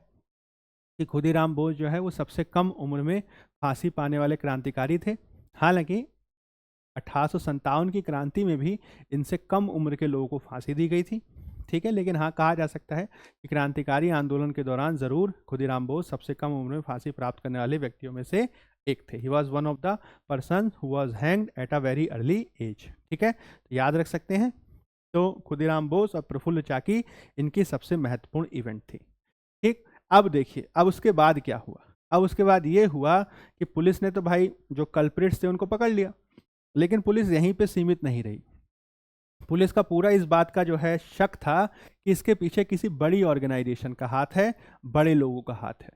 कि खुदीराम बोस जो है वो सबसे कम उम्र में फांसी पाने वाले क्रांतिकारी थे। हालांकि 1857 की क्रांति में भी इनसे कम उम्र के लोगों को फांसी दी गई थी। ठीक है, लेकिन हाँ कहा जा सकता है कि क्रांतिकारी आंदोलन के दौरान जरूर खुदीराम बोस सबसे कम उम्र में फांसी प्राप्त करने वाले व्यक्तियों में से एक थे। He was one of the person who was hanged at a very early age. ठीक है, तो याद रख सकते हैं। तो खुदीराम बोस और प्रफुल्ल चाकी इनकी सबसे महत्वपूर्ण इवेंट थी। ठीक, अब देखिए अब उसके बाद क्या हुआ। अब उसके बाद ये हुआ कि पुलिस ने तो भाई जो कल्प्रिट्स थे उनको पकड़ लिया, लेकिन पुलिस यहीं पे सीमित नहीं रही। पुलिस का पूरा इस बात का जो है शक था कि इसके पीछे किसी बड़ी ऑर्गेनाइजेशन का हाथ है, बड़े लोगों का हाथ है।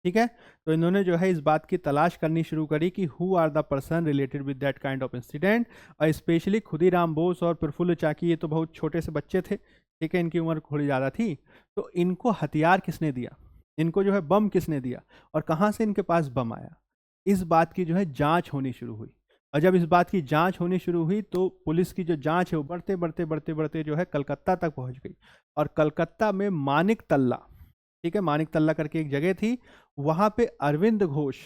ठीक है, तो इन्होंने जो है इस बात की तलाश करनी शुरू करी कि who are the person related with that kind of incident. और स्पेशली खुदीराम बोस और प्रफुल्ल चाकी, ये तो बहुत छोटे से बच्चे थे। ठीक है, इनकी उम्र थोड़ी ज़्यादा थी। तो इनको हथियार किसने दिया, इनको जो है बम किसने दिया और कहाँ से इनके पास बम आया, इस बात की जो है जांच होनी शुरू हुई। और जब इस बात की जांच होनी शुरू हुई तो पुलिस की जो जांच है वो बढ़ते बढ़ते बढ़ते बढ़ते जो है कलकत्ता तक पहुंच गई। और कलकत्ता में मानिक तल्ला, ठीक है, मानिक तल्ला करके एक जगह थी, वहां पे अरविंद घोष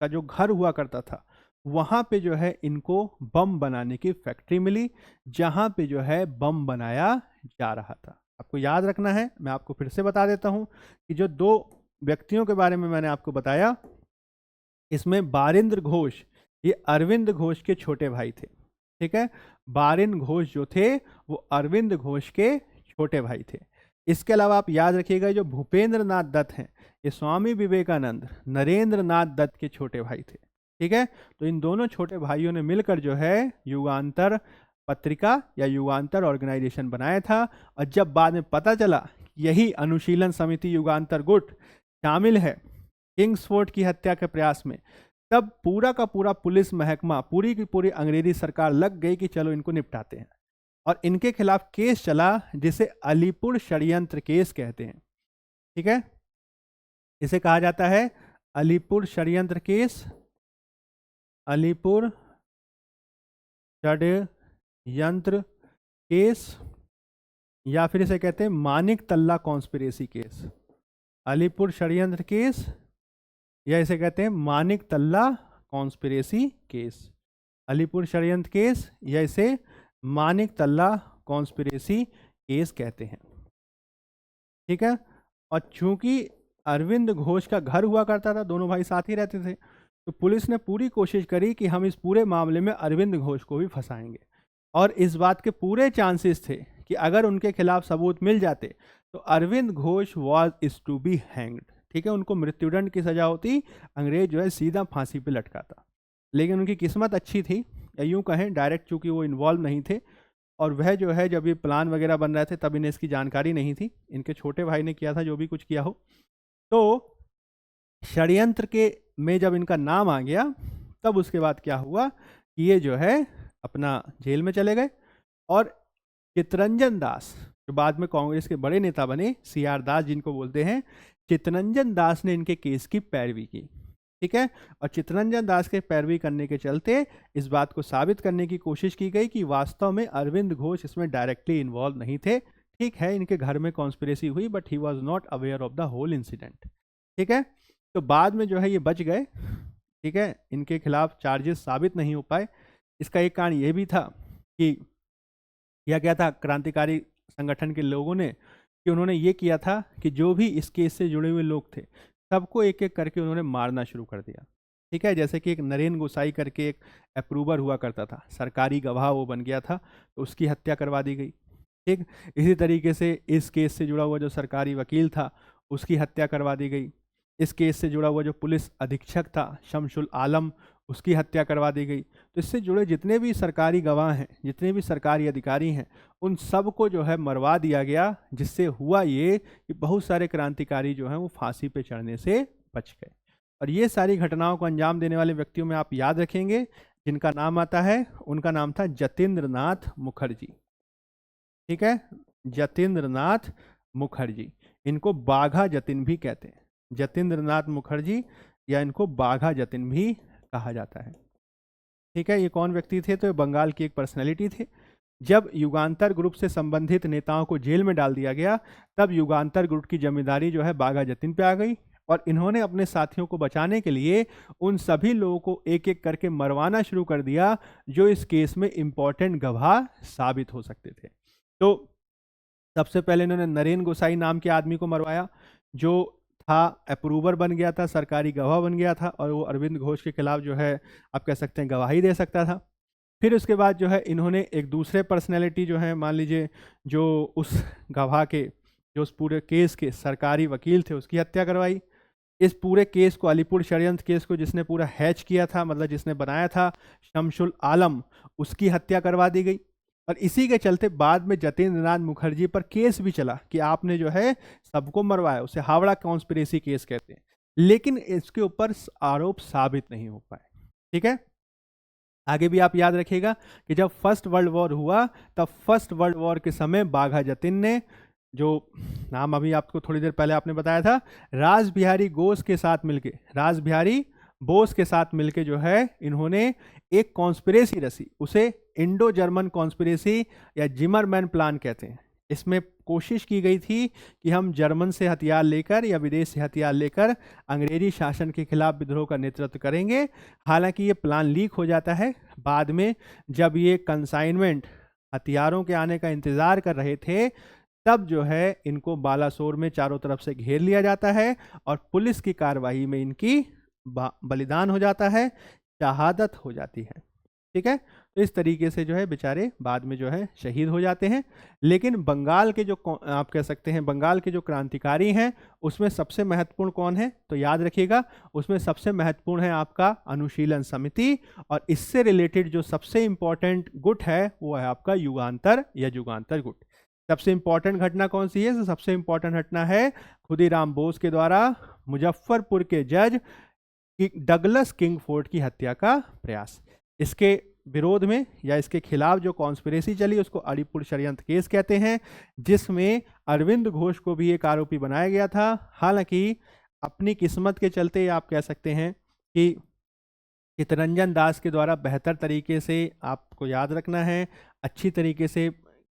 का जो घर हुआ करता था, वहां पे जो है इनको बम बनाने की फैक्ट्री मिली, जहां पे जो है बम बनाया जा रहा था। आपको याद रखना है, मैं आपको फिर से बता देता हूं कि जो दो व्यक्तियों के बारे में मैंने आपको बताया, इसमें बारिंद्र घोष ये अरविंद घोष के छोटे भाई थे। ठीक है, बारिंद्र घोष जो थे वो अरविंद घोष के छोटे भाई थे। इसके अलावा आप याद रखिएगा जो भूपेंद्र नाथ दत्त हैं, ये स्वामी विवेकानंद नरेंद्र नाथ दत्त के छोटे भाई थे। ठीक है, तो इन दोनों छोटे भाइयों ने मिलकर जो है युगांतर पत्रिका या युगांतर ऑर्गेनाइजेशन बनाया था। और जब बाद में पता चला यही अनुशीलन समिति युगांतर गुट शामिल है किंग्सफोर्ड की हत्या के प्रयास में, तब पूरा का पूरा पुलिस महकमा, पूरी की पूरी अंग्रेजी सरकार लग गई कि चलो इनको निपटाते हैं। और इनके खिलाफ केस चला जिसे अलीपुर षड्यंत्र केस कहते हैं। ठीक है, इसे कहा जाता है अलीपुर षड्यंत्र केस, अलीपुर षड्यंत्र केस, या फिर इसे कहते हैं मानिक तल्ला कॉन्स्पिरेसी केस। अलीपुर षड्यंत्र केस या इसे कहते हैं मानिक तल्ला कॉन्स्पिरेसी केस। अलीपुर षड्यंत्र केस या इसे मानिक तल्ला कॉन्स्पिरेसी केस कहते हैं। ठीक है, और चूंकि अरविंद घोष का घर हुआ करता था, दोनों भाई साथ ही रहते थे, तो पुलिस ने पूरी कोशिश करी कि हम इस पूरे मामले में अरविंद घोष को भी फंसाएंगे। और इस बात के पूरे चांसेस थे कि अगर उनके खिलाफ सबूत मिल जाते तो Aurobindo Ghosh was is to be hanged. ठीक है, उनको मृत्युदंड की सजा होती, अंग्रेज जो है सीधा फांसी पे लटकाता। लेकिन उनकी किस्मत अच्छी थी, या यूं कहें डायरेक्ट, चूंकि वो इन्वॉल्व नहीं थे और वह जो है जब ये प्लान वगैरह बन रहे थे तब इन्हें इसकी जानकारी नहीं थी, इनके छोटे भाई ने किया था जो भी कुछ किया हो। तो षड्यंत्र के में जब इनका नाम आ गया तब उसके बाद क्या हुआ कि ये जो है अपना जेल में चले गए। और चित्तरंजन दास जो बाद में कांग्रेस के बड़े नेता बने, CR दास जिनको बोलते हैं, चित्तरंजन दास ने इनके केस की पैरवी की। ठीक है, और चित्तरंजन दास के पैरवी करने के चलते इस बात को साबित करने की कोशिश की गई कि वास्तव में अरविंद घोष इसमें डायरेक्टली इन्वॉल्व नहीं थे। ठीक है, इनके घर में कॉन्स्पिरेसी हुई but he was not aware of the whole incident. ठीक है, तो बाद में जो है ये बच गए। ठीक है, इनके खिलाफ चार्जेस साबित नहीं हो पाए। इसका एक कारण ये भी था कि यह क्या था, क्रांतिकारी संगठन के लोगों ने, कि उन्होंने ये किया था कि जो भी इस केस से जुड़े हुए लोग थे सबको एक एक करके उन्होंने मारना शुरू कर दिया। ठीक है, जैसे कि एक नरेन गोसाई करके एक अप्रूवर हुआ करता था, सरकारी गवाह वो बन गया था, तो उसकी हत्या करवा दी गई। ठीक, इसी तरीके से इस केस से जुड़ा हुआ जो सरकारी वकील था उसकी हत्या करवा दी गई। इस केस से जुड़ा हुआ जो पुलिस अधीक्षक था शमशुल आलम, उसकी हत्या करवा दी गई। तो इससे जुड़े जितने भी सरकारी गवाह हैं, जितने भी सरकारी अधिकारी हैं, उन सब को जो है मरवा दिया गया, जिससे हुआ ये कि बहुत सारे क्रांतिकारी जो हैं वो फांसी पे चढ़ने से बच गए। और ये सारी घटनाओं को अंजाम देने वाले व्यक्तियों में आप याद रखेंगे, जिनका नाम आता है उनका नाम था जतीन्द्र नाथ मुखर्जी। ठीक है, जतीन्द्र नाथ मुखर्जी, इनको बाघा जतिन भी कहते हैं, जतीन्द्र नाथ मुखर्जी, या इनको बाघा जतिन भी कहा जाता है। ठीक है, ये कौन व्यक्ति थे? तो ये बंगाल की एक पर्सनैलिटी थे। जब युगांतर ग्रुप से संबंधित नेताओं को जेल में डाल दिया गया, तब युगांतर ग्रुप की जिम्मेदारी जो है बाघा जतिन पे आ गई, और इन्होंने अपने साथियों को बचाने के लिए उन सभी लोगों को एक एक करके मरवाना शुरू कर दिया जो इस केस में इंपॉर्टेंट गवाह साबित हो सकते थे। तो सबसे पहले इन्होंने नरेन गोसाई नाम के आदमी को मरवाया, जो था अप्रूवर बन गया था, सरकारी गवाह बन गया था, और वो अरविंद घोष के खिलाफ जो है आप कह सकते हैं गवाही दे सकता था। फिर उसके बाद जो है इन्होंने एक दूसरे पर्सनैलिटी जो है, मान लीजिए जो उस गवाह के, जो उस पूरे केस के सरकारी वकील थे, उसकी हत्या करवाई। इस पूरे केस को, अलीपुर षड्यंत्र केस को जिसने पूरा हैच किया था, मतलब जिसने बनाया था, शमशुल आलम, उसकी हत्या करवा दी गई। और इसी के चलते बाद में जतीन्द्र नाथ मुखर्जी पर केस भी चला कि आपने जो है सबको मरवाया, उसे हावड़ा कॉन्स्पिरेसी केस कहते हैं, लेकिन इसके ऊपर आरोप साबित नहीं हो पाए। ठीक है, आगे भी आप याद रखिएगा कि जब फर्स्ट वर्ल्ड वॉर हुआ, तब फर्स्ट वर्ल्ड वॉर के समय बाघा जतिन ने, जो नाम अभी आपको थोड़ी देर पहले आपने बताया था, रास बिहारी घोष के साथ मिलके, रास बिहारी बोस के साथ मिलके जो है इन्होंने एक कॉन्स्पिरेसी रची, उसे इंडो जर्मन कॉन्स्पिरेसी या जिमरमैन प्लान कहते हैं। इसमें कोशिश की गई थी कि हम जर्मन से हथियार लेकर या विदेश से हथियार लेकर अंग्रेजी शासन के खिलाफ विद्रोह का नेतृत्व करेंगे। हालांकि ये प्लान लीक हो जाता है बाद में, जब ये कंसाइनमेंट हथियारों के आने का इंतजार कर रहे थे, तब जो है इनको बालासोर में चारों तरफ से घेर लिया जाता है और पुलिस की कार्रवाई में इनकी बलिदान हो जाता है, शहादत हो जाती है। ठीक है, तो इस तरीके से जो है बेचारे बाद में जो है शहीद हो जाते हैं। लेकिन बंगाल के जो आप कह सकते हैं बंगाल के जो क्रांतिकारी हैं, उसमें सबसे महत्वपूर्ण कौन है? तो याद रखिएगा, उसमें सबसे महत्वपूर्ण है आपका अनुशीलन समिति, और इससे रिलेटेड जो सबसे इंपॉर्टेंट गुट है वो है आपका युगांतर या युगांतर गुट। सबसे इंपॉर्टेंट घटना कौन सी है? तो सबसे इंपॉर्टेंट घटना है खुदीराम बोस के द्वारा मुजफ्फरपुर के जज डगलस किंगफोर्ड की हत्या का प्रयास। इसके विरोध में या इसके खिलाफ जो कॉन्स्पिरेसी चली उसको अलीपुर षड्यंत्र केस कहते हैं, जिसमें अरविंद घोष को भी एक आरोपी बनाया गया था। हालांकि अपनी किस्मत के चलते आप कह सकते हैं कि चितरंजन दास के द्वारा बेहतर तरीके से, आपको याद रखना है, अच्छी तरीके से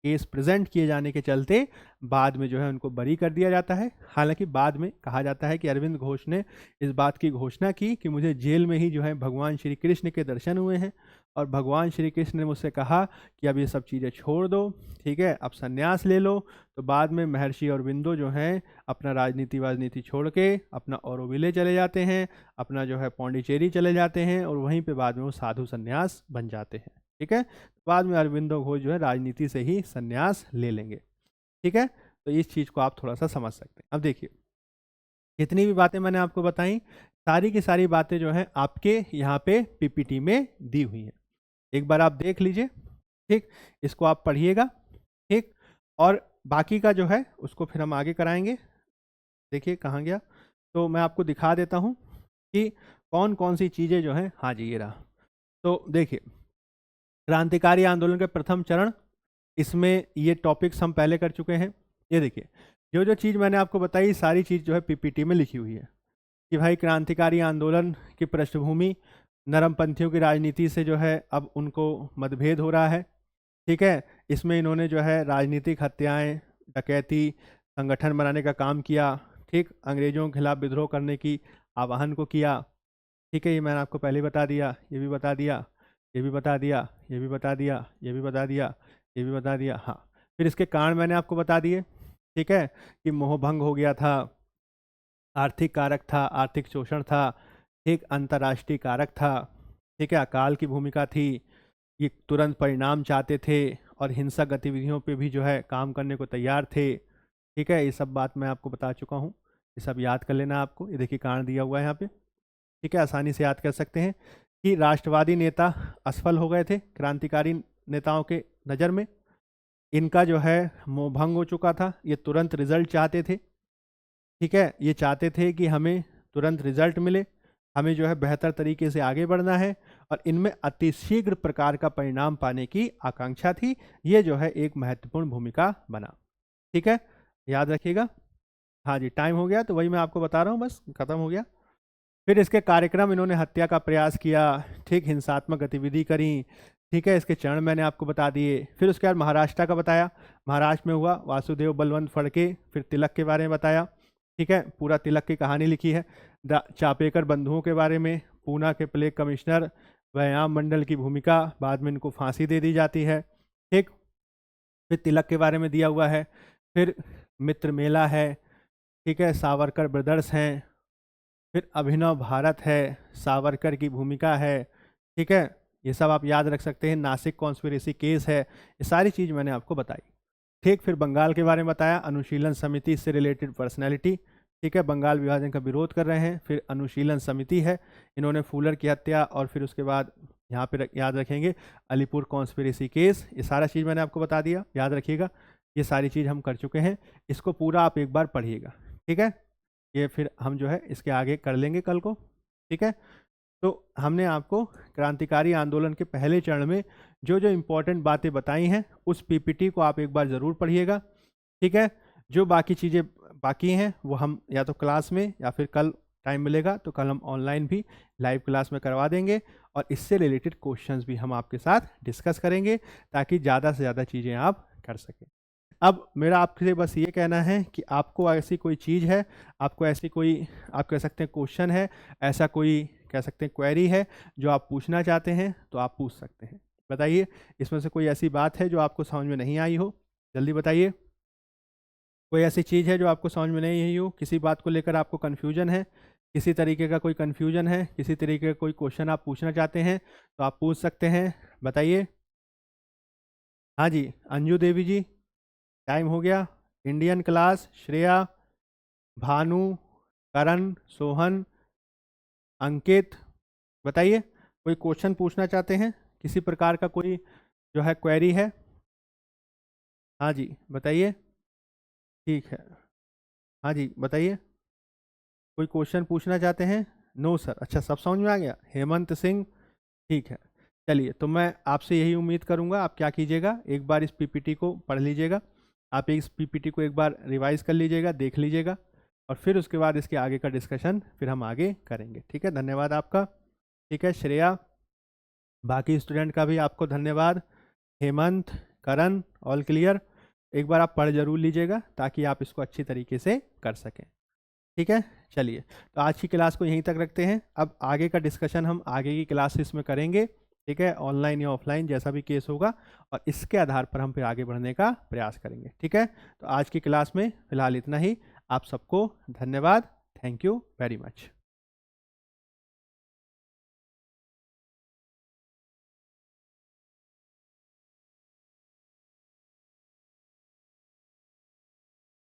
केस प्रेजेंट किए जाने के चलते बाद में जो है उनको बरी कर दिया जाता है। हालांकि बाद में कहा जाता है कि अरविंद घोष ने इस बात की घोषणा की कि मुझे जेल में ही जो है भगवान श्री कृष्ण के दर्शन हुए हैं, और भगवान श्री कृष्ण ने मुझसे कहा कि अब ये सब चीज़ें छोड़ दो, ठीक है, अब संन्यास ले लो। तो बाद में महर्षि अरविंदो जो हैं अपना राजनीति छोड़ के अपना औरोविले चले जाते हैं, अपना जो है पौंडीचेरी चले जाते हैं, और वहीं पर बाद में वो साधु संन्यास बन जाते हैं। ठीक है, बाद में अरविंदो घोष जो है राजनीति से ही संन्यास ले लेंगे। ठीक है, तो इस चीज़ को आप थोड़ा सा समझ सकते हैं। अब देखिए, जितनी भी बातें मैंने आपको बताई, सारी की सारी बातें जो हैं आपके यहाँ पे पीपीटी में दी हुई हैं। एक बार आप देख लीजिए, ठीक, इसको आप पढ़िएगा, ठीक, और बाकी का जो है उसको फिर हम आगे कराएंगे। देखिए कहाँ गया, तो मैं आपको दिखा देता हूँ कि कौन कौन सी चीज़ें जो हैं। हाँ जी, ये रहा। तो देखिए, क्रांतिकारी आंदोलन के प्रथम चरण, इसमें ये टॉपिक्स हम पहले कर चुके हैं। ये देखिए, जो जो चीज़ मैंने आपको बताई सारी चीज़ जो है पीपीटी में लिखी हुई है कि भाई क्रांतिकारी आंदोलन की पृष्ठभूमि नरमपंथियों की राजनीति से जो है अब उनको मतभेद हो रहा है। ठीक है, इसमें इन्होंने जो है राजनीतिक हत्याएं, डकैती, संगठन बनाने का काम किया। ठीक, अंग्रेजों के खिलाफ विद्रोह करने की आह्वान को किया। ठीक है, ये मैंने आपको पहले बता दिया, ये भी बता दिया, ये भी बता दिया, ये भी बता दिया, ये भी बता दिया, ये भी बता दिया। हाँ, फिर इसके कारण मैंने आपको बता दिए। ठीक है, कि मोहभंग हो गया था, आर्थिक कारक था, आर्थिक शोषण था, एक अंतर्राष्ट्रीय कारक था। ठीक है, अकाल की भूमिका थी, ये तुरंत परिणाम चाहते थे और हिंसक गतिविधियों पे भी जो है काम करने को तैयार थे। ठीक है, ये सब बात मैं आपको बता चुका हूँ। ये सब याद कर लेना आपको। ये देखिए कारण दिया हुआ है यहाँ पे, ठीक है, आसानी से याद कर सकते हैं कि राष्ट्रवादी नेता असफल हो गए थे क्रांतिकारी नेताओं के नज़र में। इनका जो है मोहभंग हो चुका था, ये तुरंत रिजल्ट चाहते थे, ठीक है, ये चाहते थे कि हमें तुरंत रिजल्ट मिले, हमें जो है बेहतर तरीके से आगे बढ़ना है, और इनमें अतिशीघ्र प्रकार का परिणाम पाने की आकांक्षा थी। ये जो है एक महत्वपूर्ण भूमिका बना, ठीक है, याद रखिएगा। हाँ जी, टाइम हो गया, तो वही मैं आपको बता रहा हूँ, बस खत्म हो गया। फिर इसके कार्यक्रम, इन्होंने हत्या का प्रयास किया, ठीक, हिंसात्मक गतिविधि करी, ठीक है, इसके चरण मैंने आपको बता दिए। फिर उसके बाद महाराष्ट्र का बताया, महाराष्ट्र में हुआ वासुदेव बलवंत फड़के, फिर तिलक के बारे में बताया, ठीक है, पूरा तिलक की कहानी लिखी है। चापेकर बंधुओं के बारे में, पूना के प्लेग कमिश्नर व्यायाम मंडल की भूमिका, बाद में इनको फांसी दे दी जाती है, ठीक। फिर तिलक के बारे में दिया हुआ है, फिर मित्र मेला है, ठीक है, सावरकर ब्रदर्स हैं, फिर अभिनव भारत है, सावरकर की भूमिका है, ठीक है, ये सब आप याद रख सकते हैं। नासिक कॉन्स्पिरेसी केस है, ये सारी चीज़ मैंने आपको बताई, ठीक। फिर बंगाल के बारे में बताया, अनुशीलन समिति से रिलेटेड पर्सनैलिटी, ठीक है, बंगाल विभाजन का विरोध कर रहे हैं। फिर अनुशीलन समिति है, इन्होंने फूलर की हत्या, और फिर उसके बाद यहाँ पे याद रखेंगे अलीपुर कॉन्स्पिरेसी केस, ये सारा चीज़ मैंने आपको बता दिया, याद रखिएगा। ये सारी चीज़ हम कर चुके हैं, इसको पूरा आप एक बार पढ़िएगा, ठीक है। ये फिर हम जो है इसके आगे कर लेंगे कल को, ठीक है। तो हमने आपको क्रांतिकारी आंदोलन के पहले चरण में जो जो इम्पोर्टेंट बातें बताई हैं, उस पीपीटी को आप एक बार ज़रूर पढ़िएगा, ठीक है। जो बाकी चीज़ें बाकी हैं वो हम या तो क्लास में, या फिर कल टाइम मिलेगा तो कल हम ऑनलाइन भी लाइव क्लास में करवा देंगे, और इससे रिलेटेड क्वेश्चंस भी हम आपके साथ डिस्कस करेंगे, ताकि ज़्यादा से ज़्यादा चीज़ें आप कर सकें। अब मेरा आपसे बस ये कहना है कि आपको ऐसी कोई चीज़ है, आपको ऐसी कोई, आप कह सकते हैं क्वेश्चन है, ऐसा कोई कह सकते हैं क्वेरी है जो आप पूछना चाहते हैं, तो आप पूछ सकते हैं। बताइए, इसमें से कोई ऐसी बात है जो आपको समझ में नहीं आई हो, जल्दी बताइए। कोई ऐसी चीज़ है जो आपको समझ में नहीं आई हो, किसी बात को लेकर आपको कन्फ्यूजन है, किसी तरीके का कोई कन्फ्यूजन है, किसी तरीके का कोई क्वेश्चन आप पूछना चाहते हैं, तो आप पूछ सकते हैं, बताइए। हाँ जी, अंजू देवी जी, टाइम हो गया। इंडियन क्लास, श्रेया, भानु, करण, सोहन, अंकित, बताइए, कोई क्वेश्चन पूछना चाहते हैं, किसी प्रकार का कोई जो है क्वेरी है? हाँ जी, बताइए। ठीक है, हाँ जी, बताइए, कोई क्वेश्चन पूछना चाहते हैं? नो सर, अच्छा, सब समझ में आ गया। हेमंत सिंह, ठीक है, चलिए, तो मैं आपसे यही उम्मीद करूंगा, आप क्या कीजिएगा, एक बार इस पीपीटी को पढ़ लीजिएगा, आप इस पीपीटी को एक बार रिवाइज कर लीजिएगा, देख लीजिएगा, और फिर उसके बाद इसके आगे का डिस्कशन फिर हम आगे करेंगे, ठीक है। धन्यवाद आपका, ठीक है। श्रेया, बाकी स्टूडेंट का भी आपको धन्यवाद। हेमंत, करण, ऑल क्लियर। एक बार आप पढ़ जरूर लीजिएगा, ताकि आप इसको अच्छी तरीके से कर सकें, ठीक है। चलिए, तो आज की क्लास को यहीं तक रखते हैं। अब आगे का डिस्कशन हम आगे की क्लासेस में करेंगे, ठीक है, ऑनलाइन या ऑफलाइन जैसा भी केस होगा, और इसके आधार पर हम फिर आगे बढ़ने का प्रयास करेंगे, ठीक है। तो आज की क्लास में फिलहाल इतना ही। आप सबको धन्यवाद, थैंक यू वेरी मच।